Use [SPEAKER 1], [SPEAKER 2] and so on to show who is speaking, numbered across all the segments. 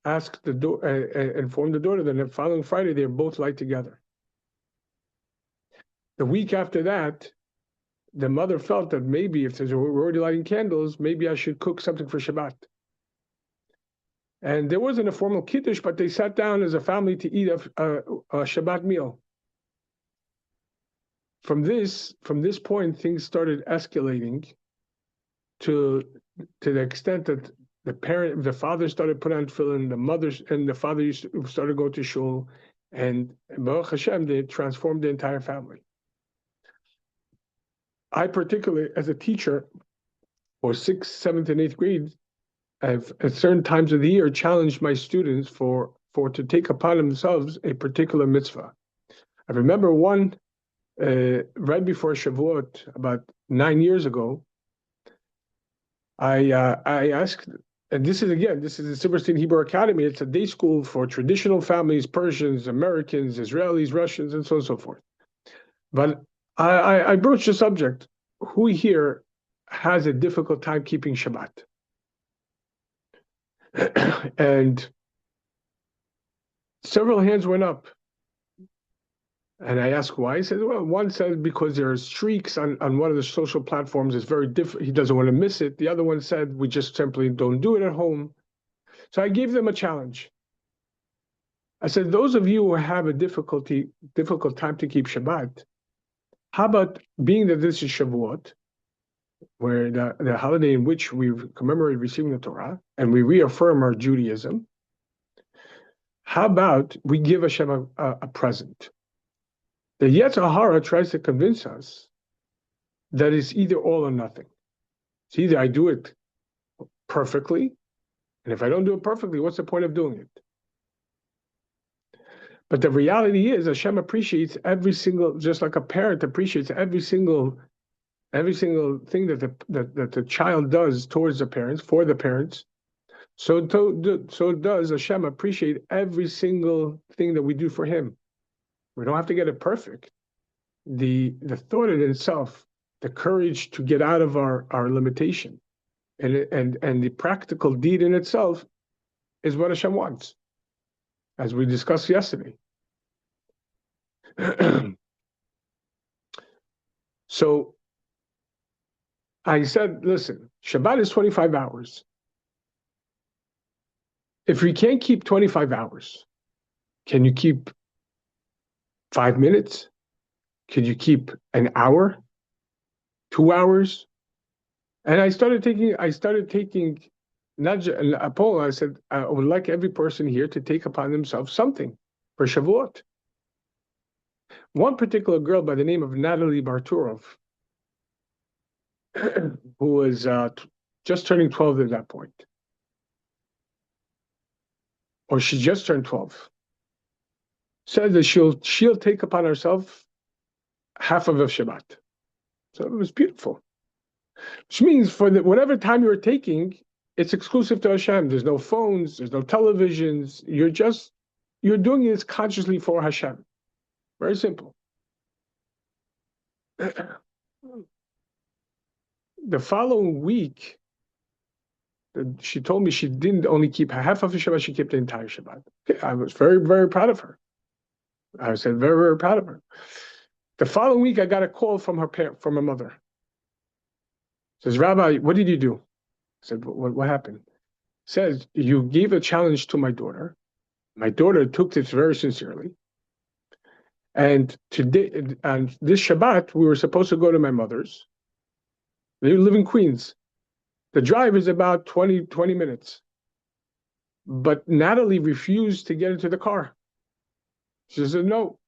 [SPEAKER 1] informed the daughter that the following Friday they both light together. The week after that, the mother felt that maybe if we're already lighting candles, maybe I should cook something for Shabbat. And there wasn't a formal kiddush, but they sat down as a family to eat a Shabbat meal. From this point, things started escalating to the extent that the father started putting on tefillin, the father started going to shul, and Baruch Hashem, they transformed the entire family. I particularly, as a teacher, for 6th, 7th, and 8th grade, I've at certain times of the year challenged my students to take upon themselves a particular mitzvah. I remember one right before Shavuot, about 9 years ago. I asked, and this is the Silverstein Hebrew Academy. It's a day school for traditional families, Persians, Americans, Israelis, Russians, and so on and so forth. But I broached the subject: who here has a difficult time keeping Shabbat? And several hands went up. And I asked why. He said, well, one said because there are streaks on one of the social platforms. It's very different. He doesn't want to miss it. The other one said, we just simply don't do it at home. So I gave them a challenge. I said, those of you who have a difficult time to keep Shabbat, how about, being that this is Shavuot, where the holiday in which we commemorate receiving the Torah, and we reaffirm our Judaism, how about we give Hashem a present? The Yetzer Hara tries to convince us that it's either all or nothing. It's either I do it perfectly, and if I don't do it perfectly, what's the point of doing it? But the reality is, Hashem appreciates every single, just like a parent appreciates every single thing that the child does towards the parents, for the parents. So does Hashem appreciate every single thing that we do for Him. We don't have to get it perfect. The thought in itself, the courage to get out of our limitation, and the practical deed in itself is what Hashem wants, as we discussed yesterday. So I said, listen, Shabbat is 25 hours. If we can't keep 25 hours, can you keep 5 minutes? Could you keep an hour? 2 hours? And I started taking not just a poll. I said, I would like every person here to take upon themselves something for Shavuot. One particular girl by the name of Natalie Barturov, who was just turning 12 at that point, or she just turned 12, said that she'll take upon herself half of a Shabbat. So it was beautiful. Which means for whatever time you're taking, it's exclusive to Hashem. There's no phones, there's no televisions. You're doing this consciously for Hashem. Very simple. The following week, she told me she didn't only keep half of the Shabbat, she kept the entire Shabbat. I was very, very proud of her. I said, very, very proud of her. The following week, I got a call from her mother. Says, Rabbi, what did you do? I said, what happened? Says, you gave a challenge to my daughter. My daughter took this very sincerely. And today, and this Shabbat, we were supposed to go to my mother's. They live in Queens. The drive is about 20 minutes. But Natalie refused to get into the car. She said, no.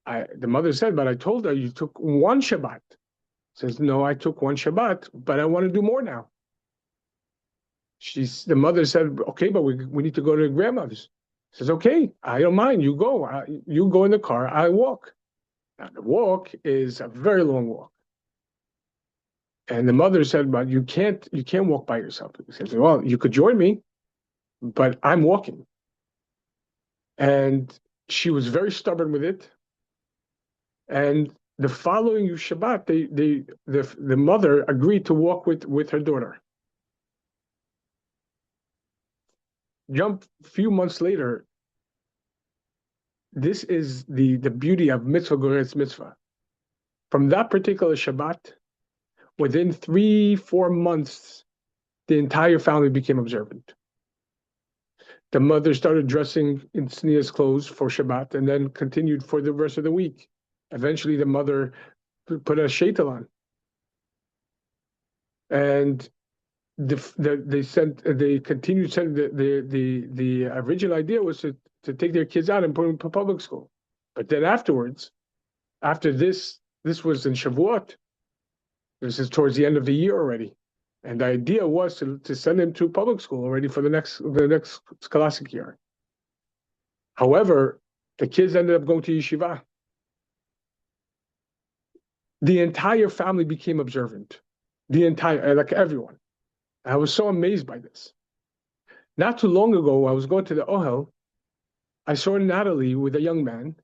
[SPEAKER 1] The mother said, but I told her you took one Shabbat. Says, no, I took one Shabbat, but I want to do more now. The mother said, okay, but we need to go to grandmother's. Says, okay, I don't mind. You go. You go in the car. I walk. Now, the walk is a very long walk. And the mother said, but you can't walk by yourself. He says, well, you could join me, but I'm walking. And she was very stubborn with it. And the following Shabbat, the mother agreed to walk with her daughter. Jump a few months later. This is the beauty of mitzvah goretz mitzvah. From that particular Shabbat, within 3-4 months, the entire family became observant. The mother started dressing in tznius clothes for Shabbat and then continued for the rest of the week. Eventually, the mother put a sheitel on. And they continued sending the original idea was to take their kids out and put them in public school. But then afterwards, after this was in Shavuot. This is towards the end of the year already. And the idea was to send him to public school already for the next scholastic year. However, the kids ended up going to yeshiva. The entire family became observant. Like everyone. I was so amazed by this. Not too long ago, I was going to the Ohel. I saw Natalie with a young man,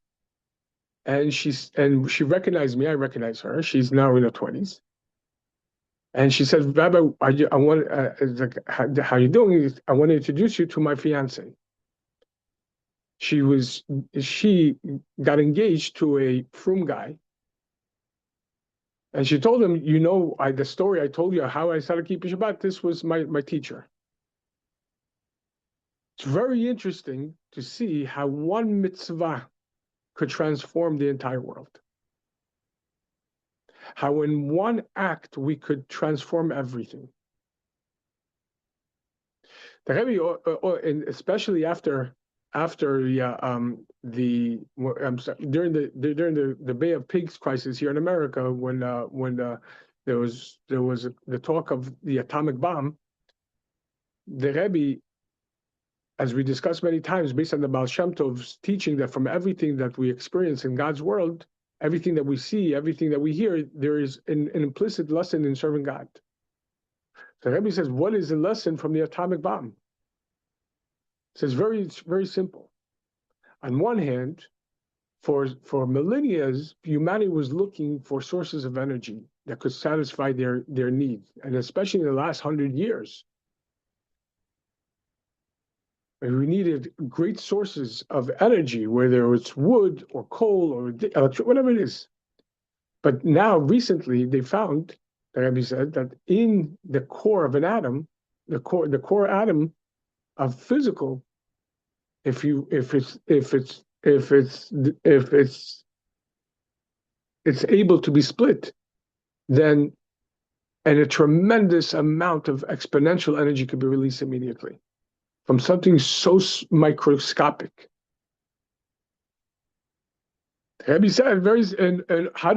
[SPEAKER 1] and she recognized me. I recognized her. She's now in her 20s. And she said, Rabbi, how you doing? I want to introduce you to my fiance. She got engaged to a frum guy. And she told him, the story I told you, how I started keeping Shabbat, this was my teacher. It's very interesting to see how one mitzvah could transform the entire world. How in one act we could transform everything. The Rebbe, and especially during the Bay of Pigs crisis here in America, when there was the talk of the atomic bomb, the Rebbe, as we discussed many times, based on the Baal Shem Tov's teaching, that from everything that we experience in God's world, everything that we see, everything that we hear, there is an implicit lesson in serving God. So Rebbe says, what is the lesson from the atomic bomb? It says it's very simple. On one hand, for millennia, humanity was looking for sources of energy that could satisfy their needs, and especially in the last 100 years. We needed great sources of energy, whether it's wood or coal or whatever it is. But now, recently, they found, the Rebbe said, that in the core of an atom, the core atom of physical, if it's able to be split, then a tremendous amount of exponential energy could be released immediately from something so microscopic. Rabbi said, how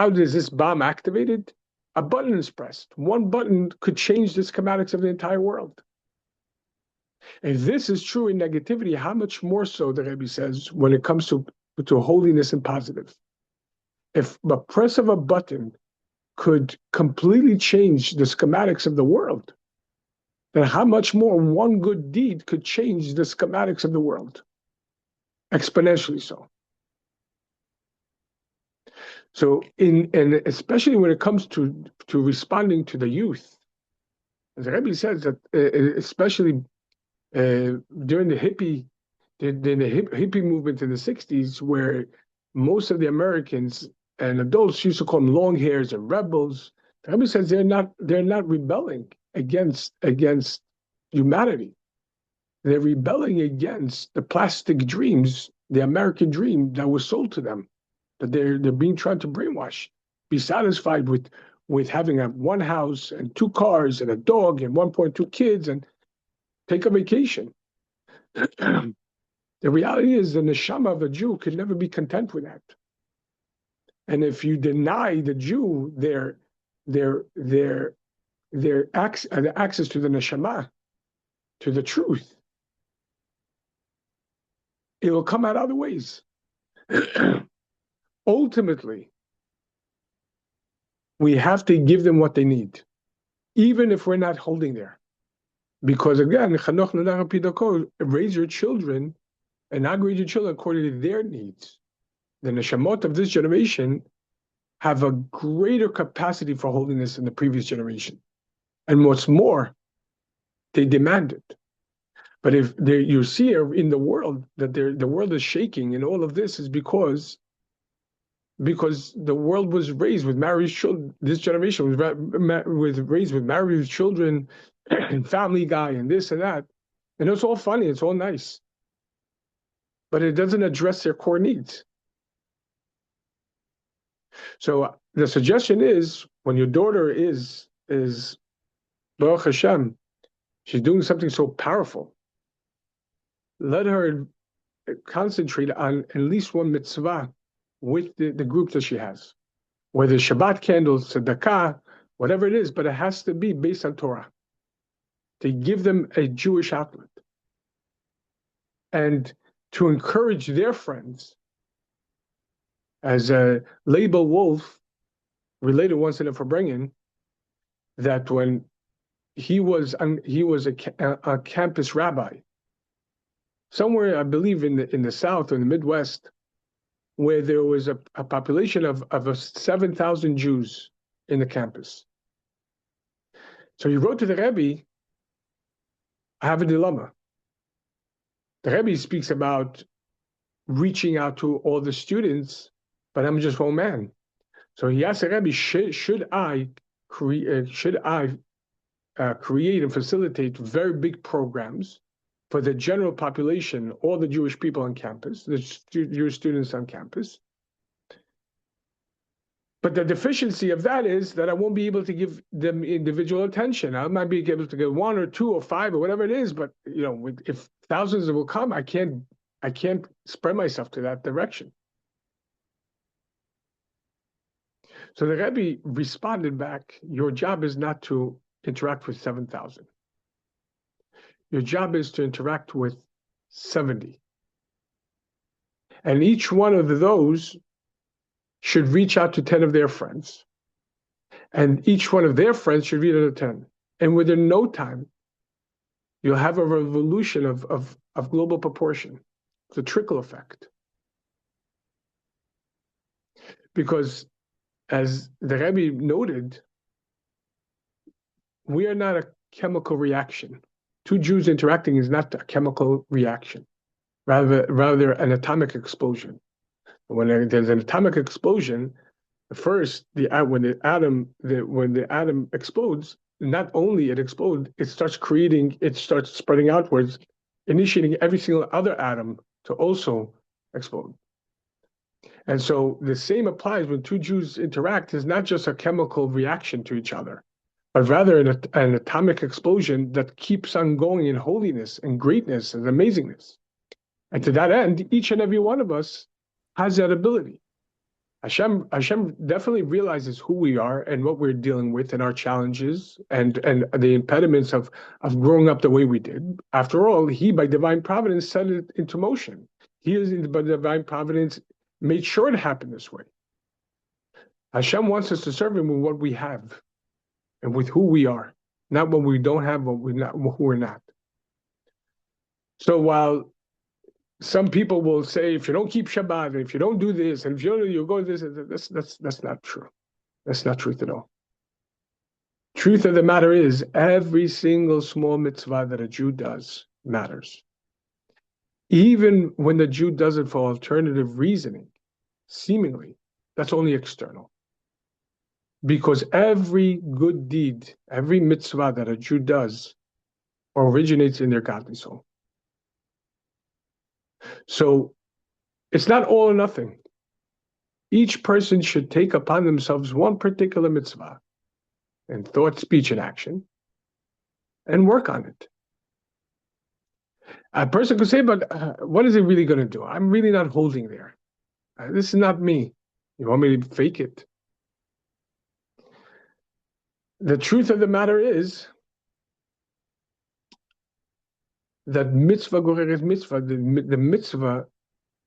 [SPEAKER 1] does this bomb activated? A button is pressed. One button could change the schematics of the entire world. If this is true in negativity, how much more so, the Rebbe says, when it comes to holiness and positive? If the press of a button could completely change the schematics of the world, then how much more one good deed could change the schematics of the world? Exponentially so. So, and especially when it comes to responding to the youth, as the Rebbe says that, especially during the hippie movement in the 60s, where most of the Americans and adults used to call them long hairs and rebels, the Rebbe says they're not rebelling against humanity. They're rebelling against the plastic dreams, the American dream that was sold to them, that they're being tried to brainwash, be satisfied with having one house and 2 cars and a dog and 1.2 kids and take a vacation. The reality is the neshama of a Jew could never be content with that. And if you deny the Jew their access to the neshama, to the truth, it will come out other ways. Ultimately, we have to give them what they need, even if we're not holding there. Because again, raise your children and not raise your children according to their needs. The neshamot of this generation have a greater capacity for holiness than the previous generation. And what's more, they demand it. But if you see in the world that the world is shaking, and all of this is because the world was raised with married children. This generation was raised with married children and Family Guy and this and that, and it's all funny, it's all nice, but it doesn't address their core needs. So the suggestion is, when your daughter is Baruch Hashem, she's doing something so powerful, let her concentrate on at least one mitzvah with the group that she has, whether Shabbat candles, tzedakah, whatever it is, but it has to be based on Torah, to give them a Jewish outlet and to encourage their friends. As Leibel Wolf related once in a Farbrengen, that when he was a campus rabbi somewhere, I believe in the South or in the Midwest, where there was a population of 7,000 Jews in the campus. So he wrote to the Rebbe, I have a dilemma. The Rebbe speaks about reaching out to all the students, but I'm just one man. So he asked the Rebbe, should I create and facilitate very big programs for the general population, all the Jewish people on campus, the Jewish students on campus? But the deficiency of that is that I won't be able to give them individual attention. I might be able to get one or two or five or whatever it is, but if thousands will come, I can't spread myself to that direction. So the Rebbe responded back, your job is not to interact with 7,000. Your job is to interact with 70. And each one of those should reach out to 10 of their friends. And each one of their friends should reach out to 10. And within no time, you'll have a revolution of global proportion. It's a trickle effect. Because as the Rebbe noted, we are not a chemical reaction. Two Jews interacting is not a chemical reaction, rather an atomic explosion. When there's an atomic explosion, first when the atom explodes, not only it explodes, it starts spreading outwards, initiating every single other atom to also explode. And so the same applies when two Jews interact. Is not just a chemical reaction to each other, but rather an atomic explosion that keeps on going in holiness and greatness and amazingness. And to that end, each and every one of us has that ability. Hashem definitely realizes who we are and what we're dealing with and our challenges and the impediments of growing up the way we did. After all, he, by divine providence, set it into motion. He is, by divine providence, made sure it happened this way. Hashem wants us to serve him with what we have and with who we are, not what we don't have, who we're not. So while some people will say, if you don't keep Shabbat, and if you don't do this, and if you go this, that's not true. That's not truth at all. Truth of the matter is, every single small mitzvah that a Jew does matters. Even when the Jew does it for alternative reasoning, seemingly, that's only external. Because every good deed, every mitzvah that a Jew does originates in their godly soul. So it's not all or nothing. Each person should take upon themselves one particular mitzvah in thought, speech, and action and work on it. A person could say, but what is it really going to do? I'm really not holding there. This is not me. You want me to fake it? The truth of the matter is that mitzvah goreret mitzvah, the mitzvah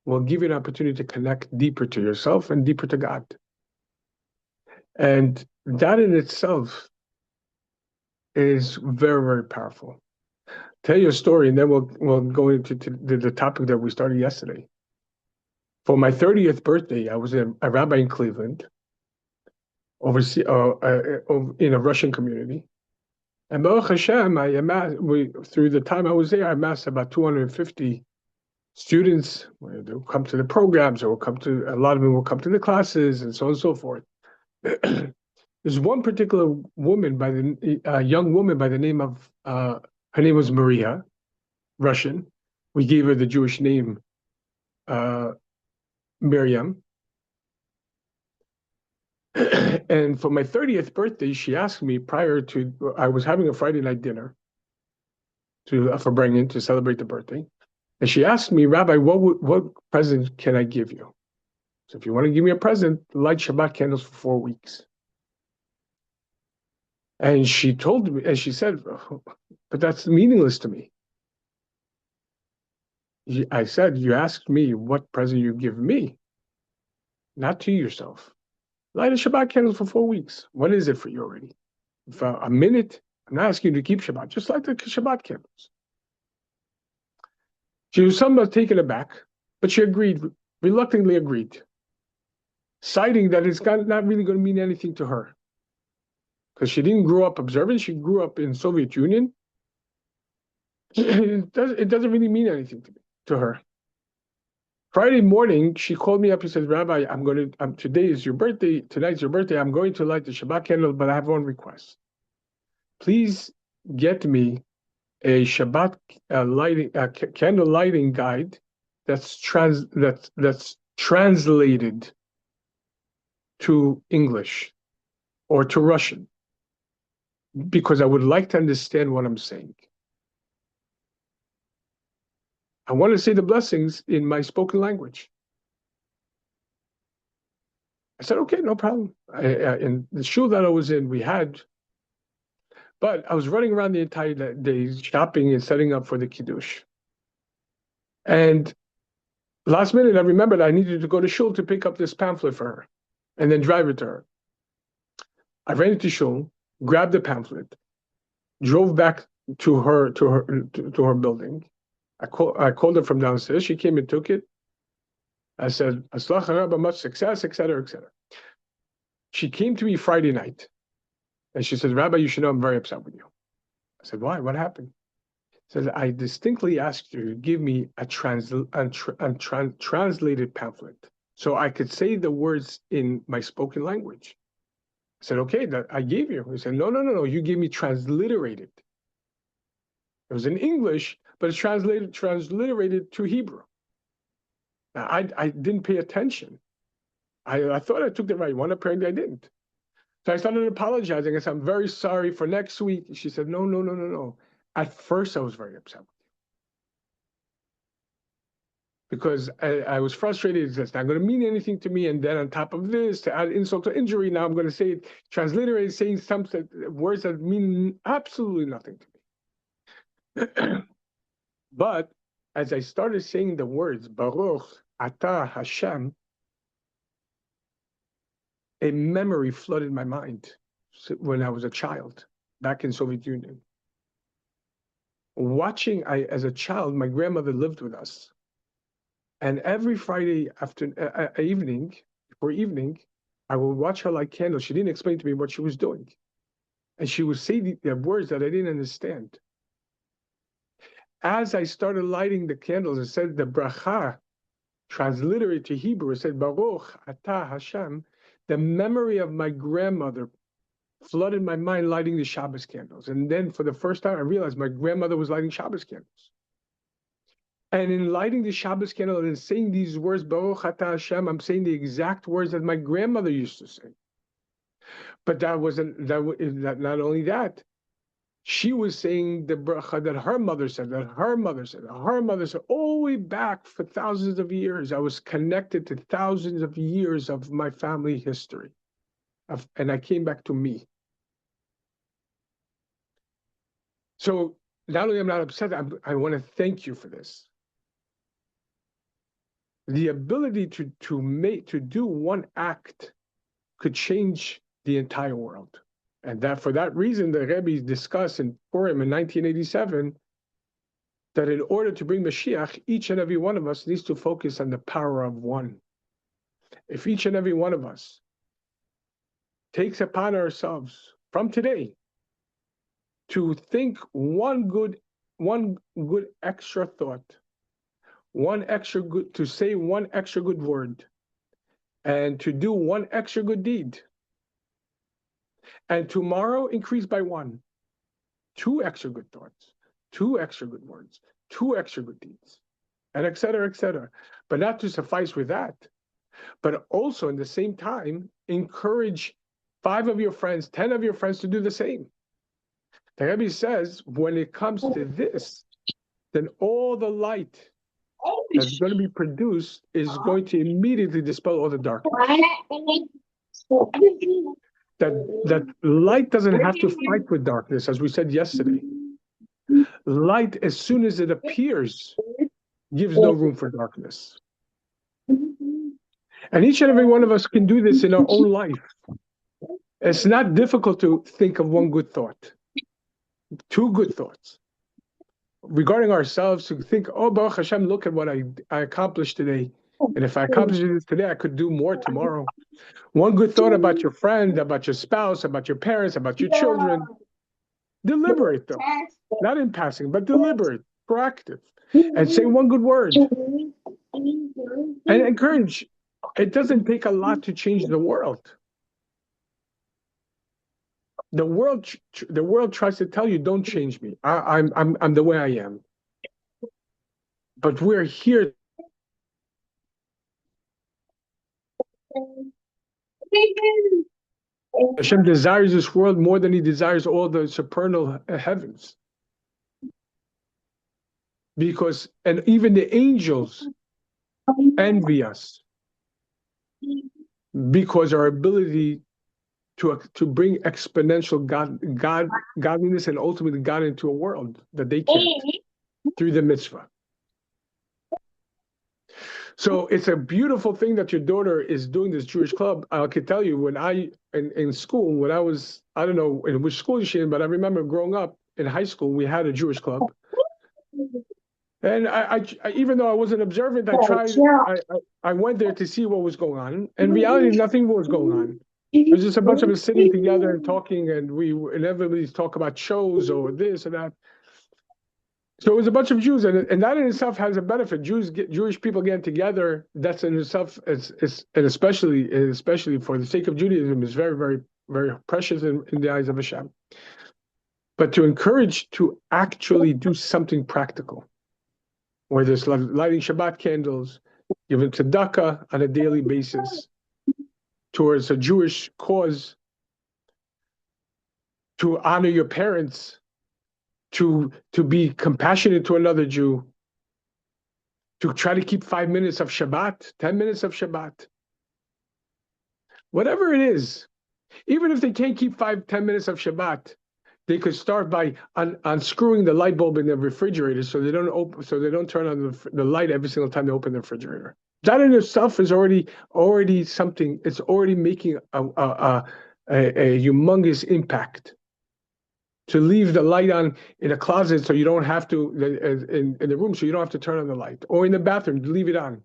[SPEAKER 1] will give you an opportunity to connect deeper to yourself and deeper to God. And that in itself is very, very powerful. Tell you a story, and then we'll go into the topic that we started yesterday. For my 30th birthday, I was a rabbi in Cleveland, in a Russian community. And Baruch Hashem, through the time I was there, I amassed about 250 students. They'll come to the programs, or a lot of them will come to the classes, and so on and so forth. There's one particular woman young woman by the name of, her name was Maria, Russian. We gave her the Jewish name, Miriam. And for my 30th birthday, she asked me I was having a Friday night dinner for bringing to celebrate the birthday. And she asked me, Rabbi, what present can I give you? So if you want to give me a present, light Shabbat candles for 4 weeks. And she told me, and she said, but that's meaningless to me. I said, you asked me what present you give me, not to yourself. Light a Shabbat candle for 4 weeks. What is it for you already? For a minute, I'm not asking you to keep Shabbat, just light the Shabbat candles. She was somewhat taken aback, but she reluctantly agreed, citing that it's not really going to mean anything to her. Because she didn't grow up observant, she grew up in Soviet Union. It doesn't really mean anything to her. Friday morning, she called me up and said, Rabbi, tonight's your birthday, I'm going to light the Shabbat candle, but I have one request. Please get me a Shabbat candle lighting guide that's translated to English or to Russian, because I would like to understand what I'm saying. I want to say the blessings in my spoken language. I said, okay, no problem. In the shul that I was in, but I was running around the entire day shopping and setting up for the Kiddush. And last minute, I remembered I needed to go to shul to pick up this pamphlet for her and then drive it to her. I ran into shul, grabbed the pamphlet, drove back to her building. I called her from downstairs. She came and took it. I said, Aslach Rabba, much success, etc., etc. She came to me Friday night, and she said, Rabbi, you should know I'm very upset with you. I said, why? What happened? She said, I distinctly asked you to give me a translated pamphlet so I could say the words in my spoken language. I said, okay, that I gave you. He said, no, you gave me transliterated. It was in English, but it's transliterated to Hebrew. Now, I didn't pay attention. I thought I took the right one. Apparently, I didn't. So I started apologizing. I said, I'm very sorry for next week. She said, no. At first, I was very upset with you because I was frustrated. It's not going to mean anything to me. And then on top of this, to add insult to injury, now I'm going to say it transliterated, saying words that mean absolutely nothing to me. But as I started saying the words, Baruch Atah Hashem, a memory flooded my mind when I was a child back in Soviet Union. As a child, my grandmother lived with us. And every Friday evening, I would watch her light candles. She didn't explain to me what she was doing. And she would say the words that I didn't understand. As I started lighting the candles, it said the bracha, transliterated to Hebrew, it said, Baruch Atah Hashem. The memory of my grandmother flooded my mind lighting the Shabbos candles. And then for the first time, I realized my grandmother was lighting Shabbos candles. And in lighting the Shabbos candle and saying these words, Baruch Atah Hashem, I'm saying the exact words that my grandmother used to say. But not only that, she was saying the bracha that her mother said, all the way back for thousands of years. I was connected to thousands of years of my family history. And I came back to me. So not only am I not upset, I want to thank you for this. The ability to do one act could change the entire world. And that for that reason, the Rebbe discussed in Purim in 1987 that in order to bring Mashiach, each and every one of us needs to focus on the power of one. If each and every one of us takes upon ourselves from today to think one good extra thought, to say one extra good word, and to do one extra good deed. And tomorrow increase by one, two extra good thoughts, two extra good words, two extra good deeds, and et cetera, et cetera. But not to suffice with that, but also in the same time, encourage 5 of your friends, 10 of your friends to do the same. The Rebbe says, when it comes to this, then all the light that's going to be produced is going to immediately dispel all the darkness. That light doesn't have to fight with darkness, as we said yesterday. Light, as soon as it appears, gives no room for darkness. And each and every one of us can do this in our own life. It's not difficult to think of one good thought, 2 good thoughts. Regarding ourselves, to think, oh, Baruch Hashem, look at what I accomplished today. And if I accomplished this today, I could do more tomorrow. One good thought about your friend, about your spouse, about your parents, about your children. Deliberate, though. Not in passing, but deliberate, proactive. And say one good word. And encourage. It doesn't take a lot to change the world. The world tries to tell you, don't change me. I'm the way I am. But we're here. Hashem desires this world more than he desires all the supernal heavens. And even the angels envy us because our ability to bring exponential godliness and ultimately God into a world that they can't through the mitzvah. So it's a beautiful thing that your daughter is doing this Jewish club. I can tell you, when in school, when I was, I don't know in which school she's in, but I remember growing up in high school, we had a Jewish club. And I even though I wasn't observant, I went there to see what was going on. In reality, nothing was going on. It was just a bunch of us sitting together and talking, and we inevitably talk about shows or this or that. So it was a bunch of Jews, and that in itself has a benefit. Jewish people getting together, that's in itself, and especially for the sake of Judaism, is very, very, very precious in the eyes of Hashem. But to encourage to actually do something practical, whether it's lighting Shabbat candles, giving tzedakah on a daily basis towards a Jewish cause, to honor your parents, to be compassionate to another Jew, to try to keep 5 minutes of Shabbat, 10 minutes of Shabbat. Whatever it is, even if they can't keep 5-10 minutes of Shabbat, they could start by unscrewing the light bulb in the refrigerator so they don't turn on the light every single time they open the refrigerator. That in itself is already something. It's already making a humongous impact. To leave the light on in a closet so you don't have to, in the room, so you don't have to turn on the light, or in the bathroom, leave it on.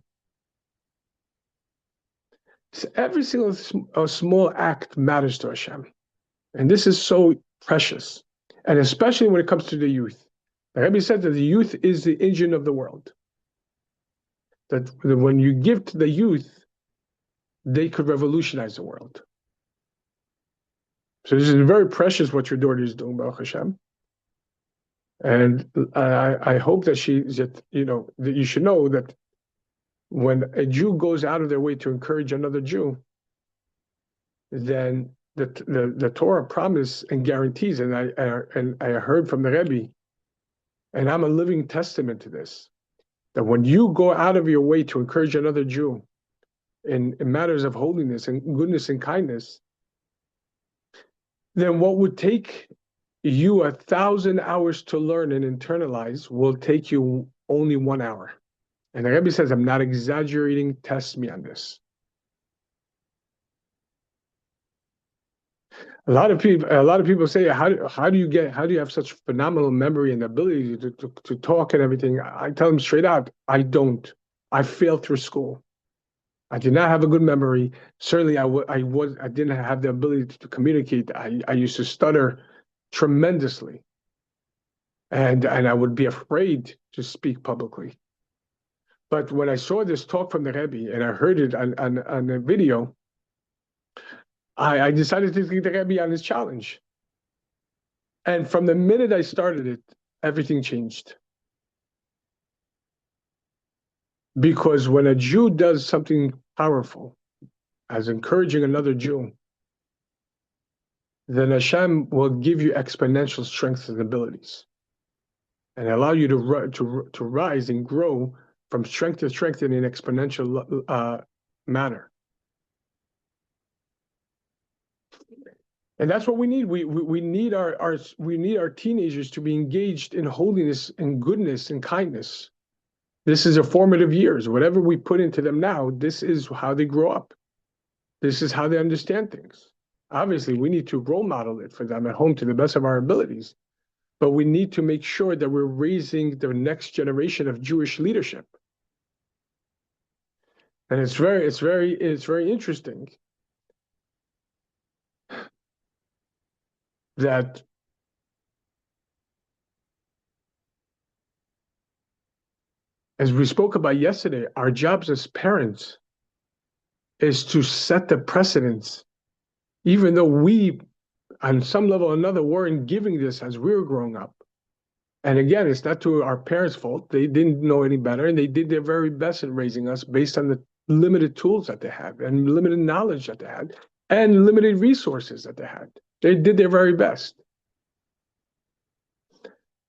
[SPEAKER 1] So every single small act matters to Hashem. And this is so precious. And especially when it comes to the youth. The Rebbe said that the youth is the engine of the world. That when you give to the youth, they could revolutionize the world. So this is very precious what your daughter is doing, Baruch Hashem. And I hope that that you should know that when a Jew goes out of their way to encourage another Jew, then the Torah promise and guarantees, and I heard from the Rebbe, and I'm a living testament to this, that when you go out of your way to encourage another Jew in matters of holiness and goodness and kindness, then what would take you 1,000 hours to learn and internalize will take you only 1 hour. And the Rebbe says, I'm not exaggerating, test me on this. A lot of people say, how do you have such phenomenal memory and ability to talk and everything? I tell them straight out, I don't. I failed through school. I did not have a good memory. Certainly, I didn't have the ability to communicate. I used to stutter tremendously. and I would be afraid to speak publicly. But when I saw this talk from the Rebbe and I heard it on a video, I decided to take the Rebbe on his challenge. And from the minute I started it, everything changed. Because when a Jew does something powerful, as encouraging another Jew, then Hashem will give you exponential strength and abilities, and allow you to rise and grow from strength to strength in an exponential manner. And that's what we need. We need our teenagers to be engaged in holiness and goodness and kindness. This is a formative years. Whatever we put into them now, this is how they grow up. This is how they understand things. Obviously, we need to role model it for them at home to the best of our abilities. But we need to make sure that we're raising the next generation of Jewish leadership. And it's very interesting that as we spoke about yesterday, our jobs as parents is to set the precedence, even though we, on some level or another, weren't giving this as we were growing up. And again, it's not to our parents' fault. They didn't know any better, and they did their very best in raising us based on the limited tools that they had, and limited knowledge that they had, and limited resources that they had. They did their very best.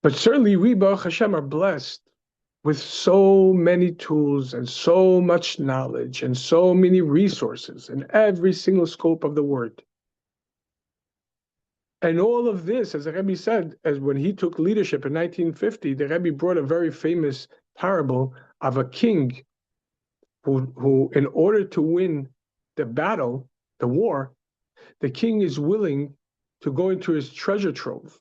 [SPEAKER 1] But certainly we, Baruch Hashem, are blessed with so many tools and so much knowledge and so many resources in every single scope of the word. And all of this, as the Rebbe said, as when he took leadership in 1950, the Rebbe brought a very famous parable of a king who in order to win the battle, the war, the king is willing to go into his treasure trove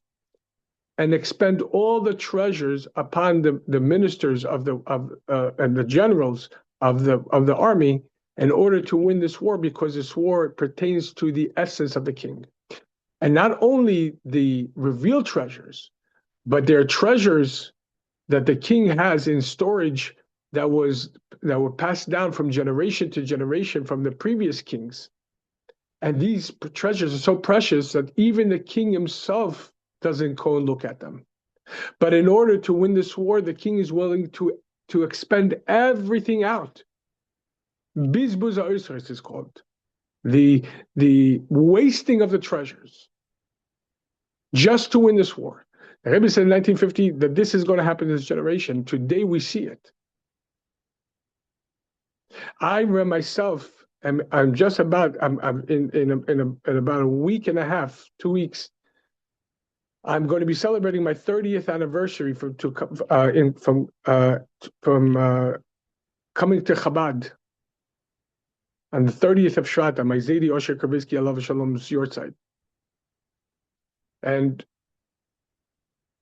[SPEAKER 1] and expend all the treasures upon the ministers and the generals of the army in order to win this war, because this war pertains to the essence of the king. And not only the revealed treasures, but there are treasures that the king has in storage that were passed down from generation to generation from the previous kings. And these treasures are so precious that even the king himself doesn't go and look at them. But in order to win this war, the king is willing to expend everything out. Bizbuz ha'osros is called. The wasting of the treasures just to win this war. The Rebbe said in 1950 that this is going to happen in this generation. Today we see it. I myself I'm in about a week and a half, 2 weeks. I'm going to be celebrating my 30th anniversary from coming to Chabad on the 30th of Shevat on my Rabbi Osher Kravitsky Alav Shalom's yortzeit. And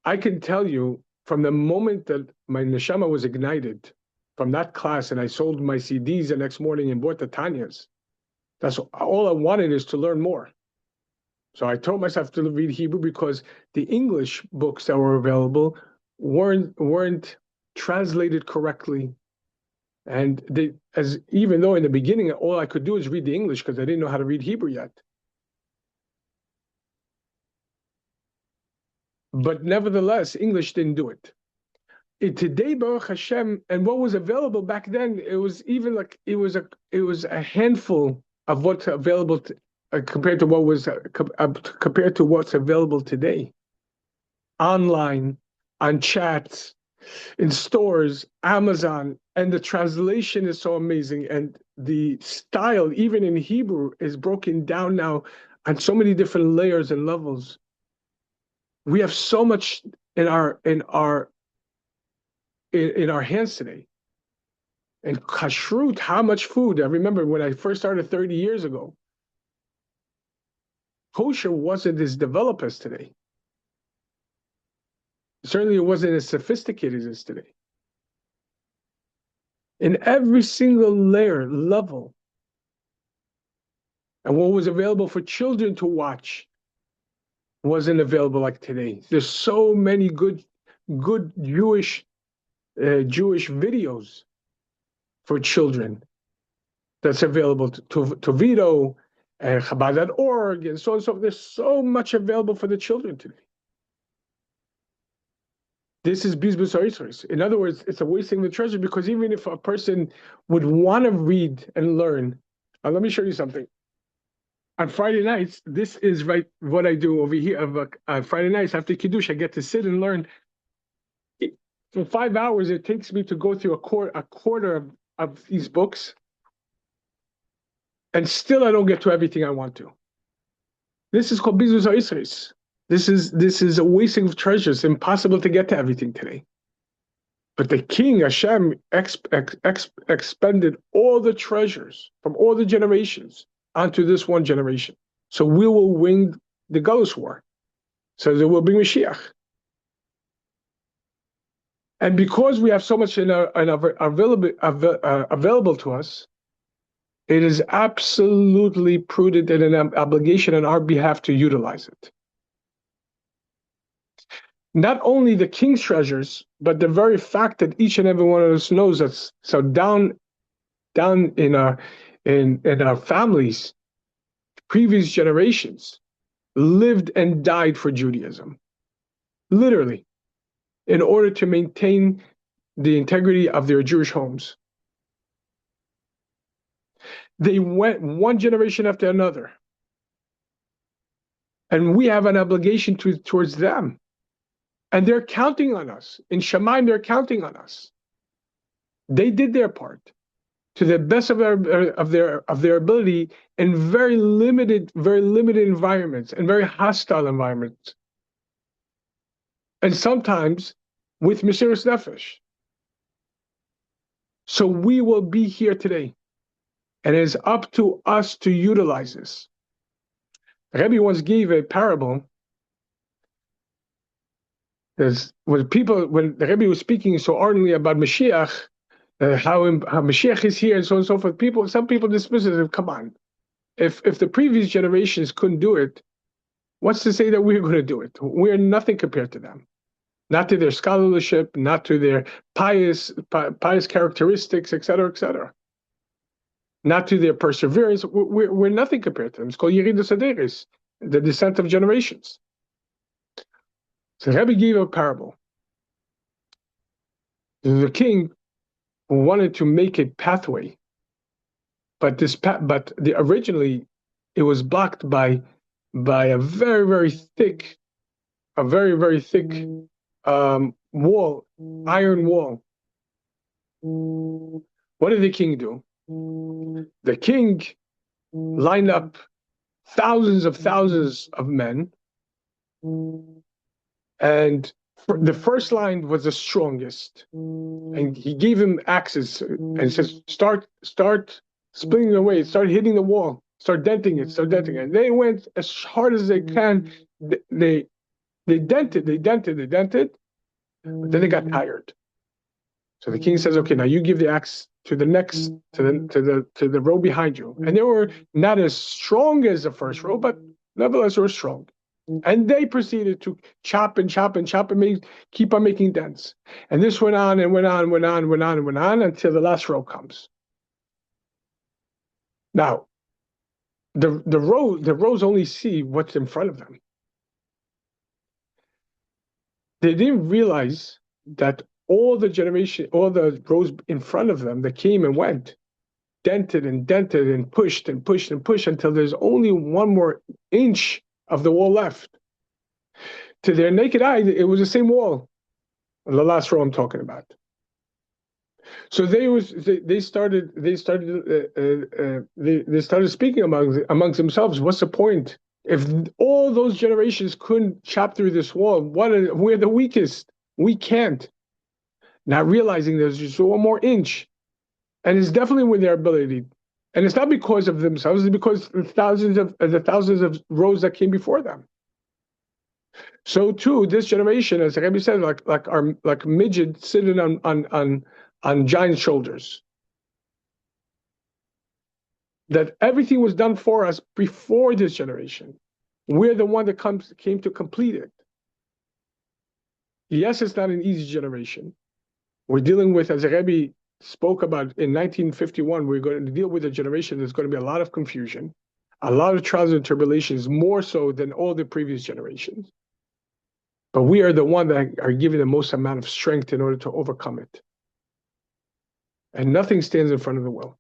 [SPEAKER 1] I can tell you, from the moment that my neshama was ignited from that class, and I sold my CDs the next morning and bought the Tanyas, that's all I wanted, is to learn more. So I told myself to read Hebrew because the English books that were available weren't translated correctly. And even though in the beginning all I could do is read the English because I didn't know how to read Hebrew yet. But nevertheless, English didn't do it. Today, Baruch Hashem, and what was available back then, it was even like it was a handful of what's available compared to what's available today. Online, on chats, in stores, Amazon, and the translation is so amazing, and the style, even in Hebrew, is broken down now on so many different layers and levels. We have so much in our hands today. And kashrut, how much food? I remember when I first started 30 years ago, kosher wasn't as developed as today. Certainly it wasn't as sophisticated as today. In every single level, and what was available for children to watch wasn't available like today. There's so many good good Jewish videos for children that's available to Vito and Chabad.org and so on and so forth. There's so much available for the children today. This is Bizbus Ha'Yisros. In other words, it's a wasting the treasure, because even if a person would want to read and learn, let me show you something. On Friday nights, this is right what I do over here. On Friday nights after Kiddush, I get to sit and learn. For 5 hours, it takes me to go through a quarter of these books, and still I don't get to everything I want to. This is called Bizbus Ha'Yisros. This is a wasting of treasures. Impossible to get to everything today. But the king, Hashem, expended all the treasures from all the generations onto this one generation. So we will win the Galus war. So there will be Mashiach. And because we have so much available to us, it is absolutely prudent and an obligation on our behalf to utilize it. Not only the king's treasures, but the very fact that each and every one of us knows that. So down in our families, previous generations lived and died for Judaism, literally, in order to maintain the integrity of their Jewish homes. They went one generation after another, and we have an obligation towards them. And they're counting on us. In Shemaim, they're counting on us. They did their part to the best of their ability in very limited environments and very hostile environments. And sometimes with Mesiras Nefesh. So we will be here today. And it is up to us to utilize this. Rebbe once gave a parable. When the Rebbe was speaking so ardently about Mashiach, how Mashiach is here and so on and so forth, some people dismiss it as, come on, if the previous generations couldn't do it, what's to say that we're going to do it? We're nothing compared to them. Not to their scholarship, not to their pious characteristics, et cetera, not to their perseverance. We're nothing compared to them. It's called Yeridas Haderes, the descent of generations. So Rebbe gave a parable. The king wanted to make a pathway, but originally it was blocked by a very, very thick wall, iron wall. What did the king do? The king lined up thousands of men, and the first line was the strongest, and he gave him axes and says, "Start splitting away, start hitting the wall, start denting it." And they went as hard as they can. They dented, but then they got tired. So the king says, "Okay, now you give the axe to the next, to the row behind you." And they were not as strong as the first row, but nevertheless they were strong. And they proceeded to chop and keep on making dents. And this went on until the last row comes. Now, the rows only see what's in front of them. They didn't realize that all the rows in front of them that came and went, dented and pushed until there's only one more inch of the wall left. To their naked eye, it was the same wall. The last row I'm talking about. So they started speaking amongst themselves. What's the point? If all those generations couldn't chop through this wall, we're the weakest. We can't. Not realizing there's just one more inch, and it's definitely with their ability. And it's not because of themselves, it's because the thousands of rows that came before them. So too, this generation, as the Rebbe said, like midget sitting on giant shoulders. That everything was done for us before this generation. We're the one that came to complete it. Yes, it's not an easy generation. We're dealing with, as the Rebbe spoke about in 1951, we're going to deal with a generation that's going to be a lot of confusion, a lot of trials and tribulations, more so than all the previous generations. But we are the one that are given the most amount of strength in order to overcome it. And nothing stands in front of the will.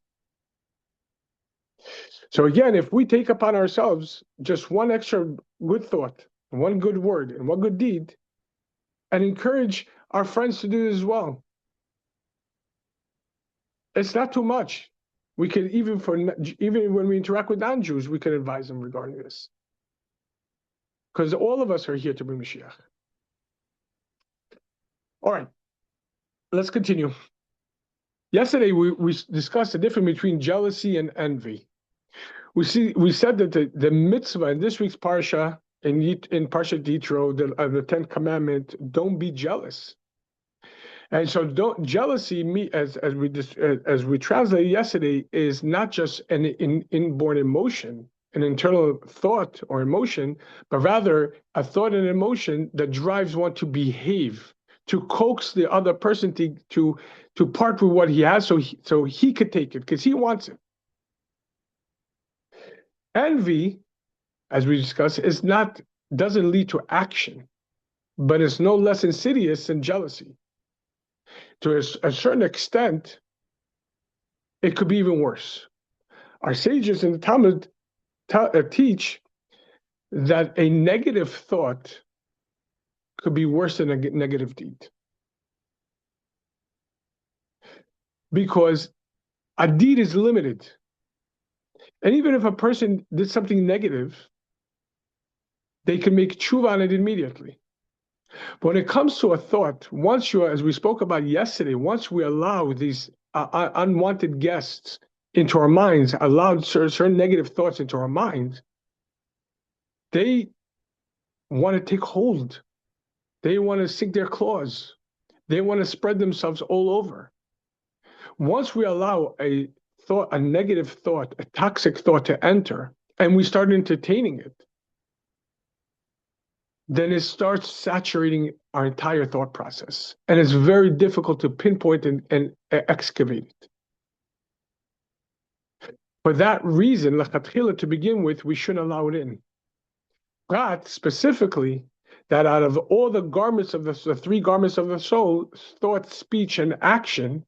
[SPEAKER 1] So again, if we take upon ourselves just one extra good thought, one good word, and one good deed, and encourage our friends to do it as well, it's not too much. We can even when we interact with non-Jews, we can advise them regarding this, because all of us are here to bring Mashiach. All right, let's continue. Yesterday we discussed the difference between jealousy and envy. We said that the mitzvah in this week's parsha in Parsha Yitro, the 10th commandment, don't be jealous. And so jealousy, as we translated yesterday, is not just an inborn emotion, an internal thought or emotion, but rather a thought and emotion that drives one to behave, to coax the other person to part with what he has, so he could take it because he wants it. Envy, as we discussed, doesn't lead to action, but it's no less insidious than jealousy. To a certain extent, it could be even worse. Our sages in the Talmud teach that a negative thought could be worse than a negative deed. Because a deed is limited. And even if a person did something negative, they can make tshuva on it immediately. But when it comes to a thought, as we spoke about yesterday, once we allow these unwanted guests into our minds, allowed certain negative thoughts into our minds, they want to take hold. They want to sink their claws. They want to spread themselves all over. Once we allow a negative thought, a toxic thought to enter, and we start entertaining it, then it starts saturating our entire thought process. And it's very difficult to pinpoint and excavate it. For that reason, lechatchila, to begin with, we shouldn't allow it in. Prat, specifically, that out of all the garments of the three garments of the soul, thought, speech, and action,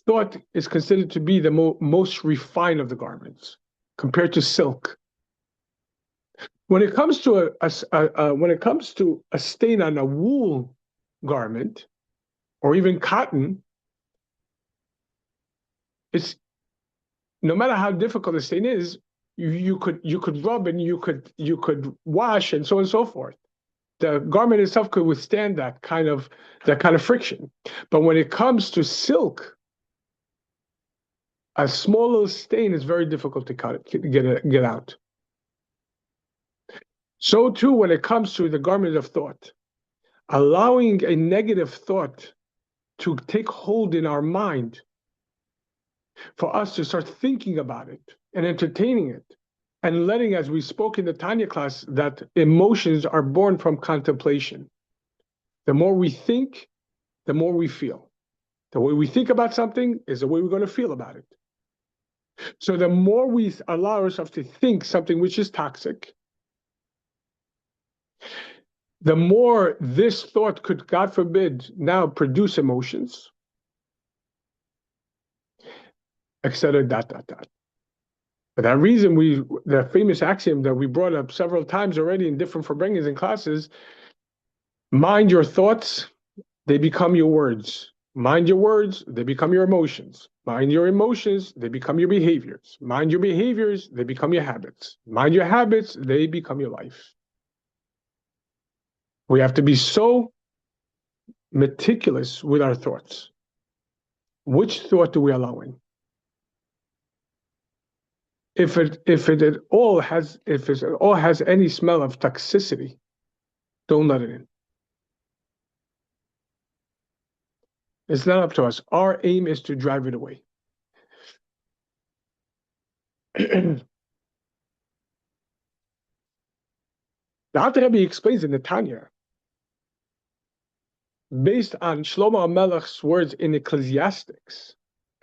[SPEAKER 1] thought is considered to be the most refined of the garments, compared to silk. When it comes to a stain on a wool garment, or even cotton, it's no matter how difficult the stain is, you could rub and you could wash and so on and so forth. The garment itself could withstand that kind of friction. But when it comes to silk, a small little stain is very difficult to get out. So too, when it comes to the garment of thought, allowing a negative thought to take hold in our mind, for us to start thinking about it and entertaining it, and letting, as we spoke in the Tanya class, that emotions are born from contemplation. The more we think, the more we feel. The way we think about something is the way we're going to feel about it. So the more we allow ourselves to think something which is toxic, the more this thought could, God forbid, now produce emotions, etc. For that reason, the famous axiom that we brought up several times already in different Farbrengens and classes, mind your thoughts, they become your words. Mind your words, they become your emotions. Mind your emotions, they become your behaviors. Mind your behaviors, they become your habits. Mind your habits, they become your life. We have to be so meticulous with our thoughts. Which thought do we allow in? If it all has any smell of toxicity, don't let it in. It's not up to us. Our aim is to drive it away. The Alter Rebbe explains in the Tanya based on Shlomo HaMelech's words in Ecclesiastics.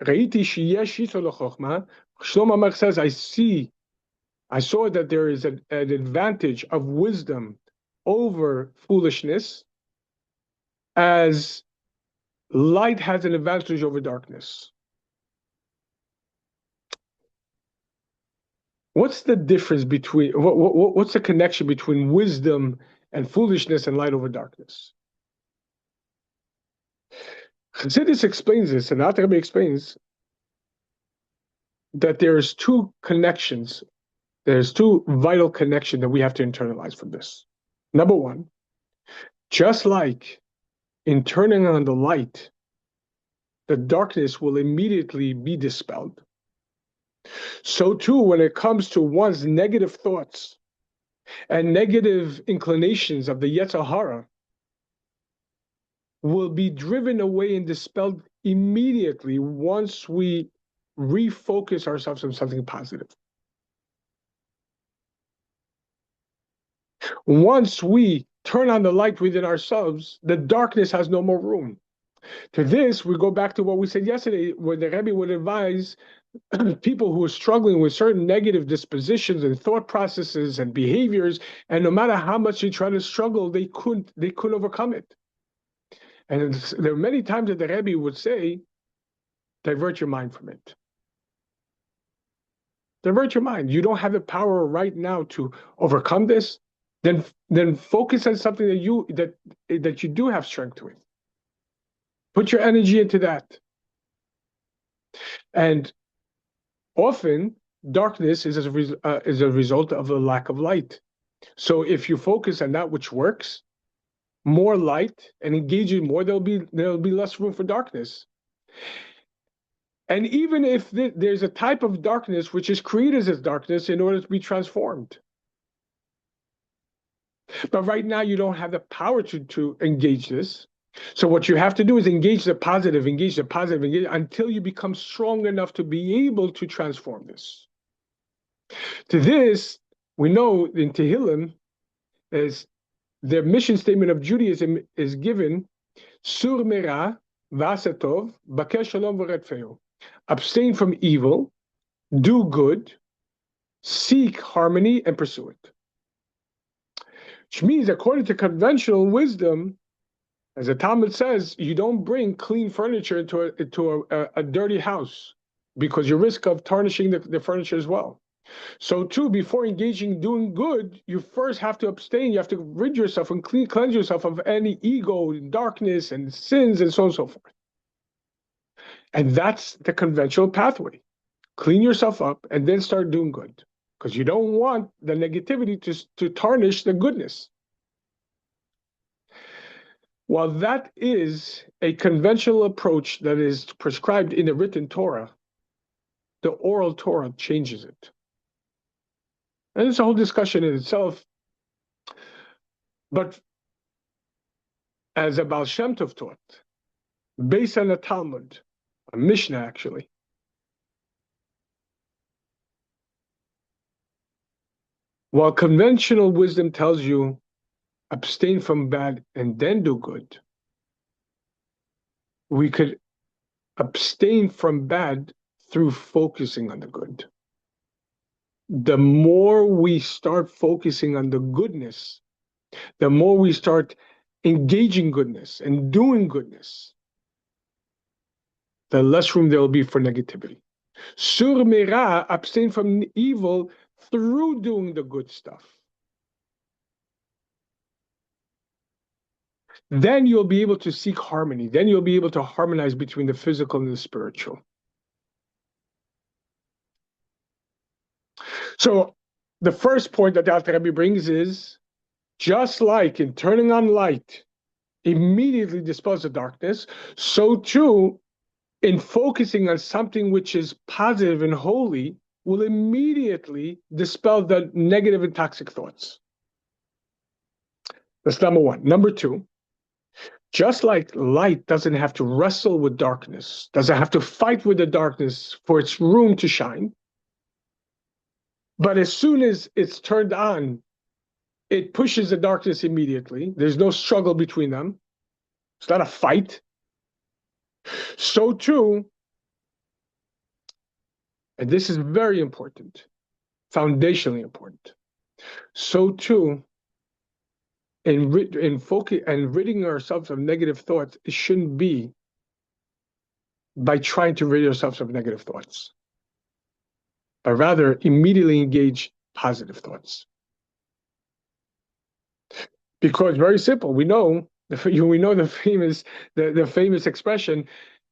[SPEAKER 1] Shlomo HaMelech says, I saw that there is an advantage of wisdom over foolishness, as light has an advantage over darkness. What's the difference between, what's the connection between wisdom and foolishness and light over darkness? Chassidus explains this, and Alter Rebbe explains that there's two connections. There's two vital connections that we have to internalize from this. Number one, just like in turning on the light, the darkness will immediately be dispelled. So too, when it comes to one's negative thoughts and negative inclinations of the Yetzer Hara, will be driven away and dispelled immediately once we refocus ourselves on something positive. Once we turn on the light within ourselves, the darkness has no more room. To this, we go back to what we said yesterday, where the Rebbe would advise people who are struggling with certain negative dispositions and thought processes and behaviors, and no matter how much they try to struggle, they couldn't overcome it. And there are many times that the Rebbe would say, divert your mind from it. Divert your mind. You don't have the power right now to overcome this. Then focus on something that you do have strength with. Put your energy into that. And often, darkness is a result of a lack of light. So if you focus on that which works, more light, and engage in more, there'll be less room for darkness. And even if there's a type of darkness which is created as darkness in order to be transformed. But right now you don't have the power to engage this. So what you have to do is engage the positive, until you become strong enough to be able to transform this. To this, we know in Tehillim, as the mission statement of Judaism is given, Sur Mera Vasatov Bakesh Shalom V'Redfeo. Abstain from evil, do good, seek harmony, and pursue it. Which means, according to conventional wisdom, as the Talmud says, you don't bring clean furniture into a dirty house, because you risk of tarnishing the furniture as well. So too, before engaging in doing good, you first have to abstain. You have to rid yourself and cleanse yourself of any ego, darkness, and sins, and so on and so forth. And that's the conventional pathway. Clean yourself up and then start doing good, because you don't want the negativity to tarnish the goodness. While that is a conventional approach that is prescribed in the written Torah, the oral Torah changes it. And it's a whole discussion in itself. But as a Baal Shem Tov taught, based on the Talmud, a Mishnah actually, while conventional wisdom tells you abstain from bad and then do good, we could abstain from bad through focusing on the good. The more we start focusing on the goodness, the more we start engaging goodness and doing goodness, the less room there will be for negativity. Sur Mera, abstain from evil through doing the good stuff. Then you'll be able to seek harmony. Then you'll be able to harmonize between the physical and the spiritual. So the first point that the Alter Rebbe brings is, just like in turning on light immediately dispels the darkness, so too in focusing on something which is positive and holy will immediately dispel the negative and toxic thoughts. That's number one. Number two, just like light doesn't have to wrestle with darkness, doesn't have to fight with the darkness for its room to shine, but as soon as it's turned on, it pushes the darkness immediately. There's no struggle between them. It's not a fight. So too, and this is very important, foundationally important. So too, in focus and ridding ourselves of negative thoughts, it shouldn't be by trying to rid ourselves of negative thoughts, but rather immediately engage positive thoughts. Because very simple, we know the famous expression.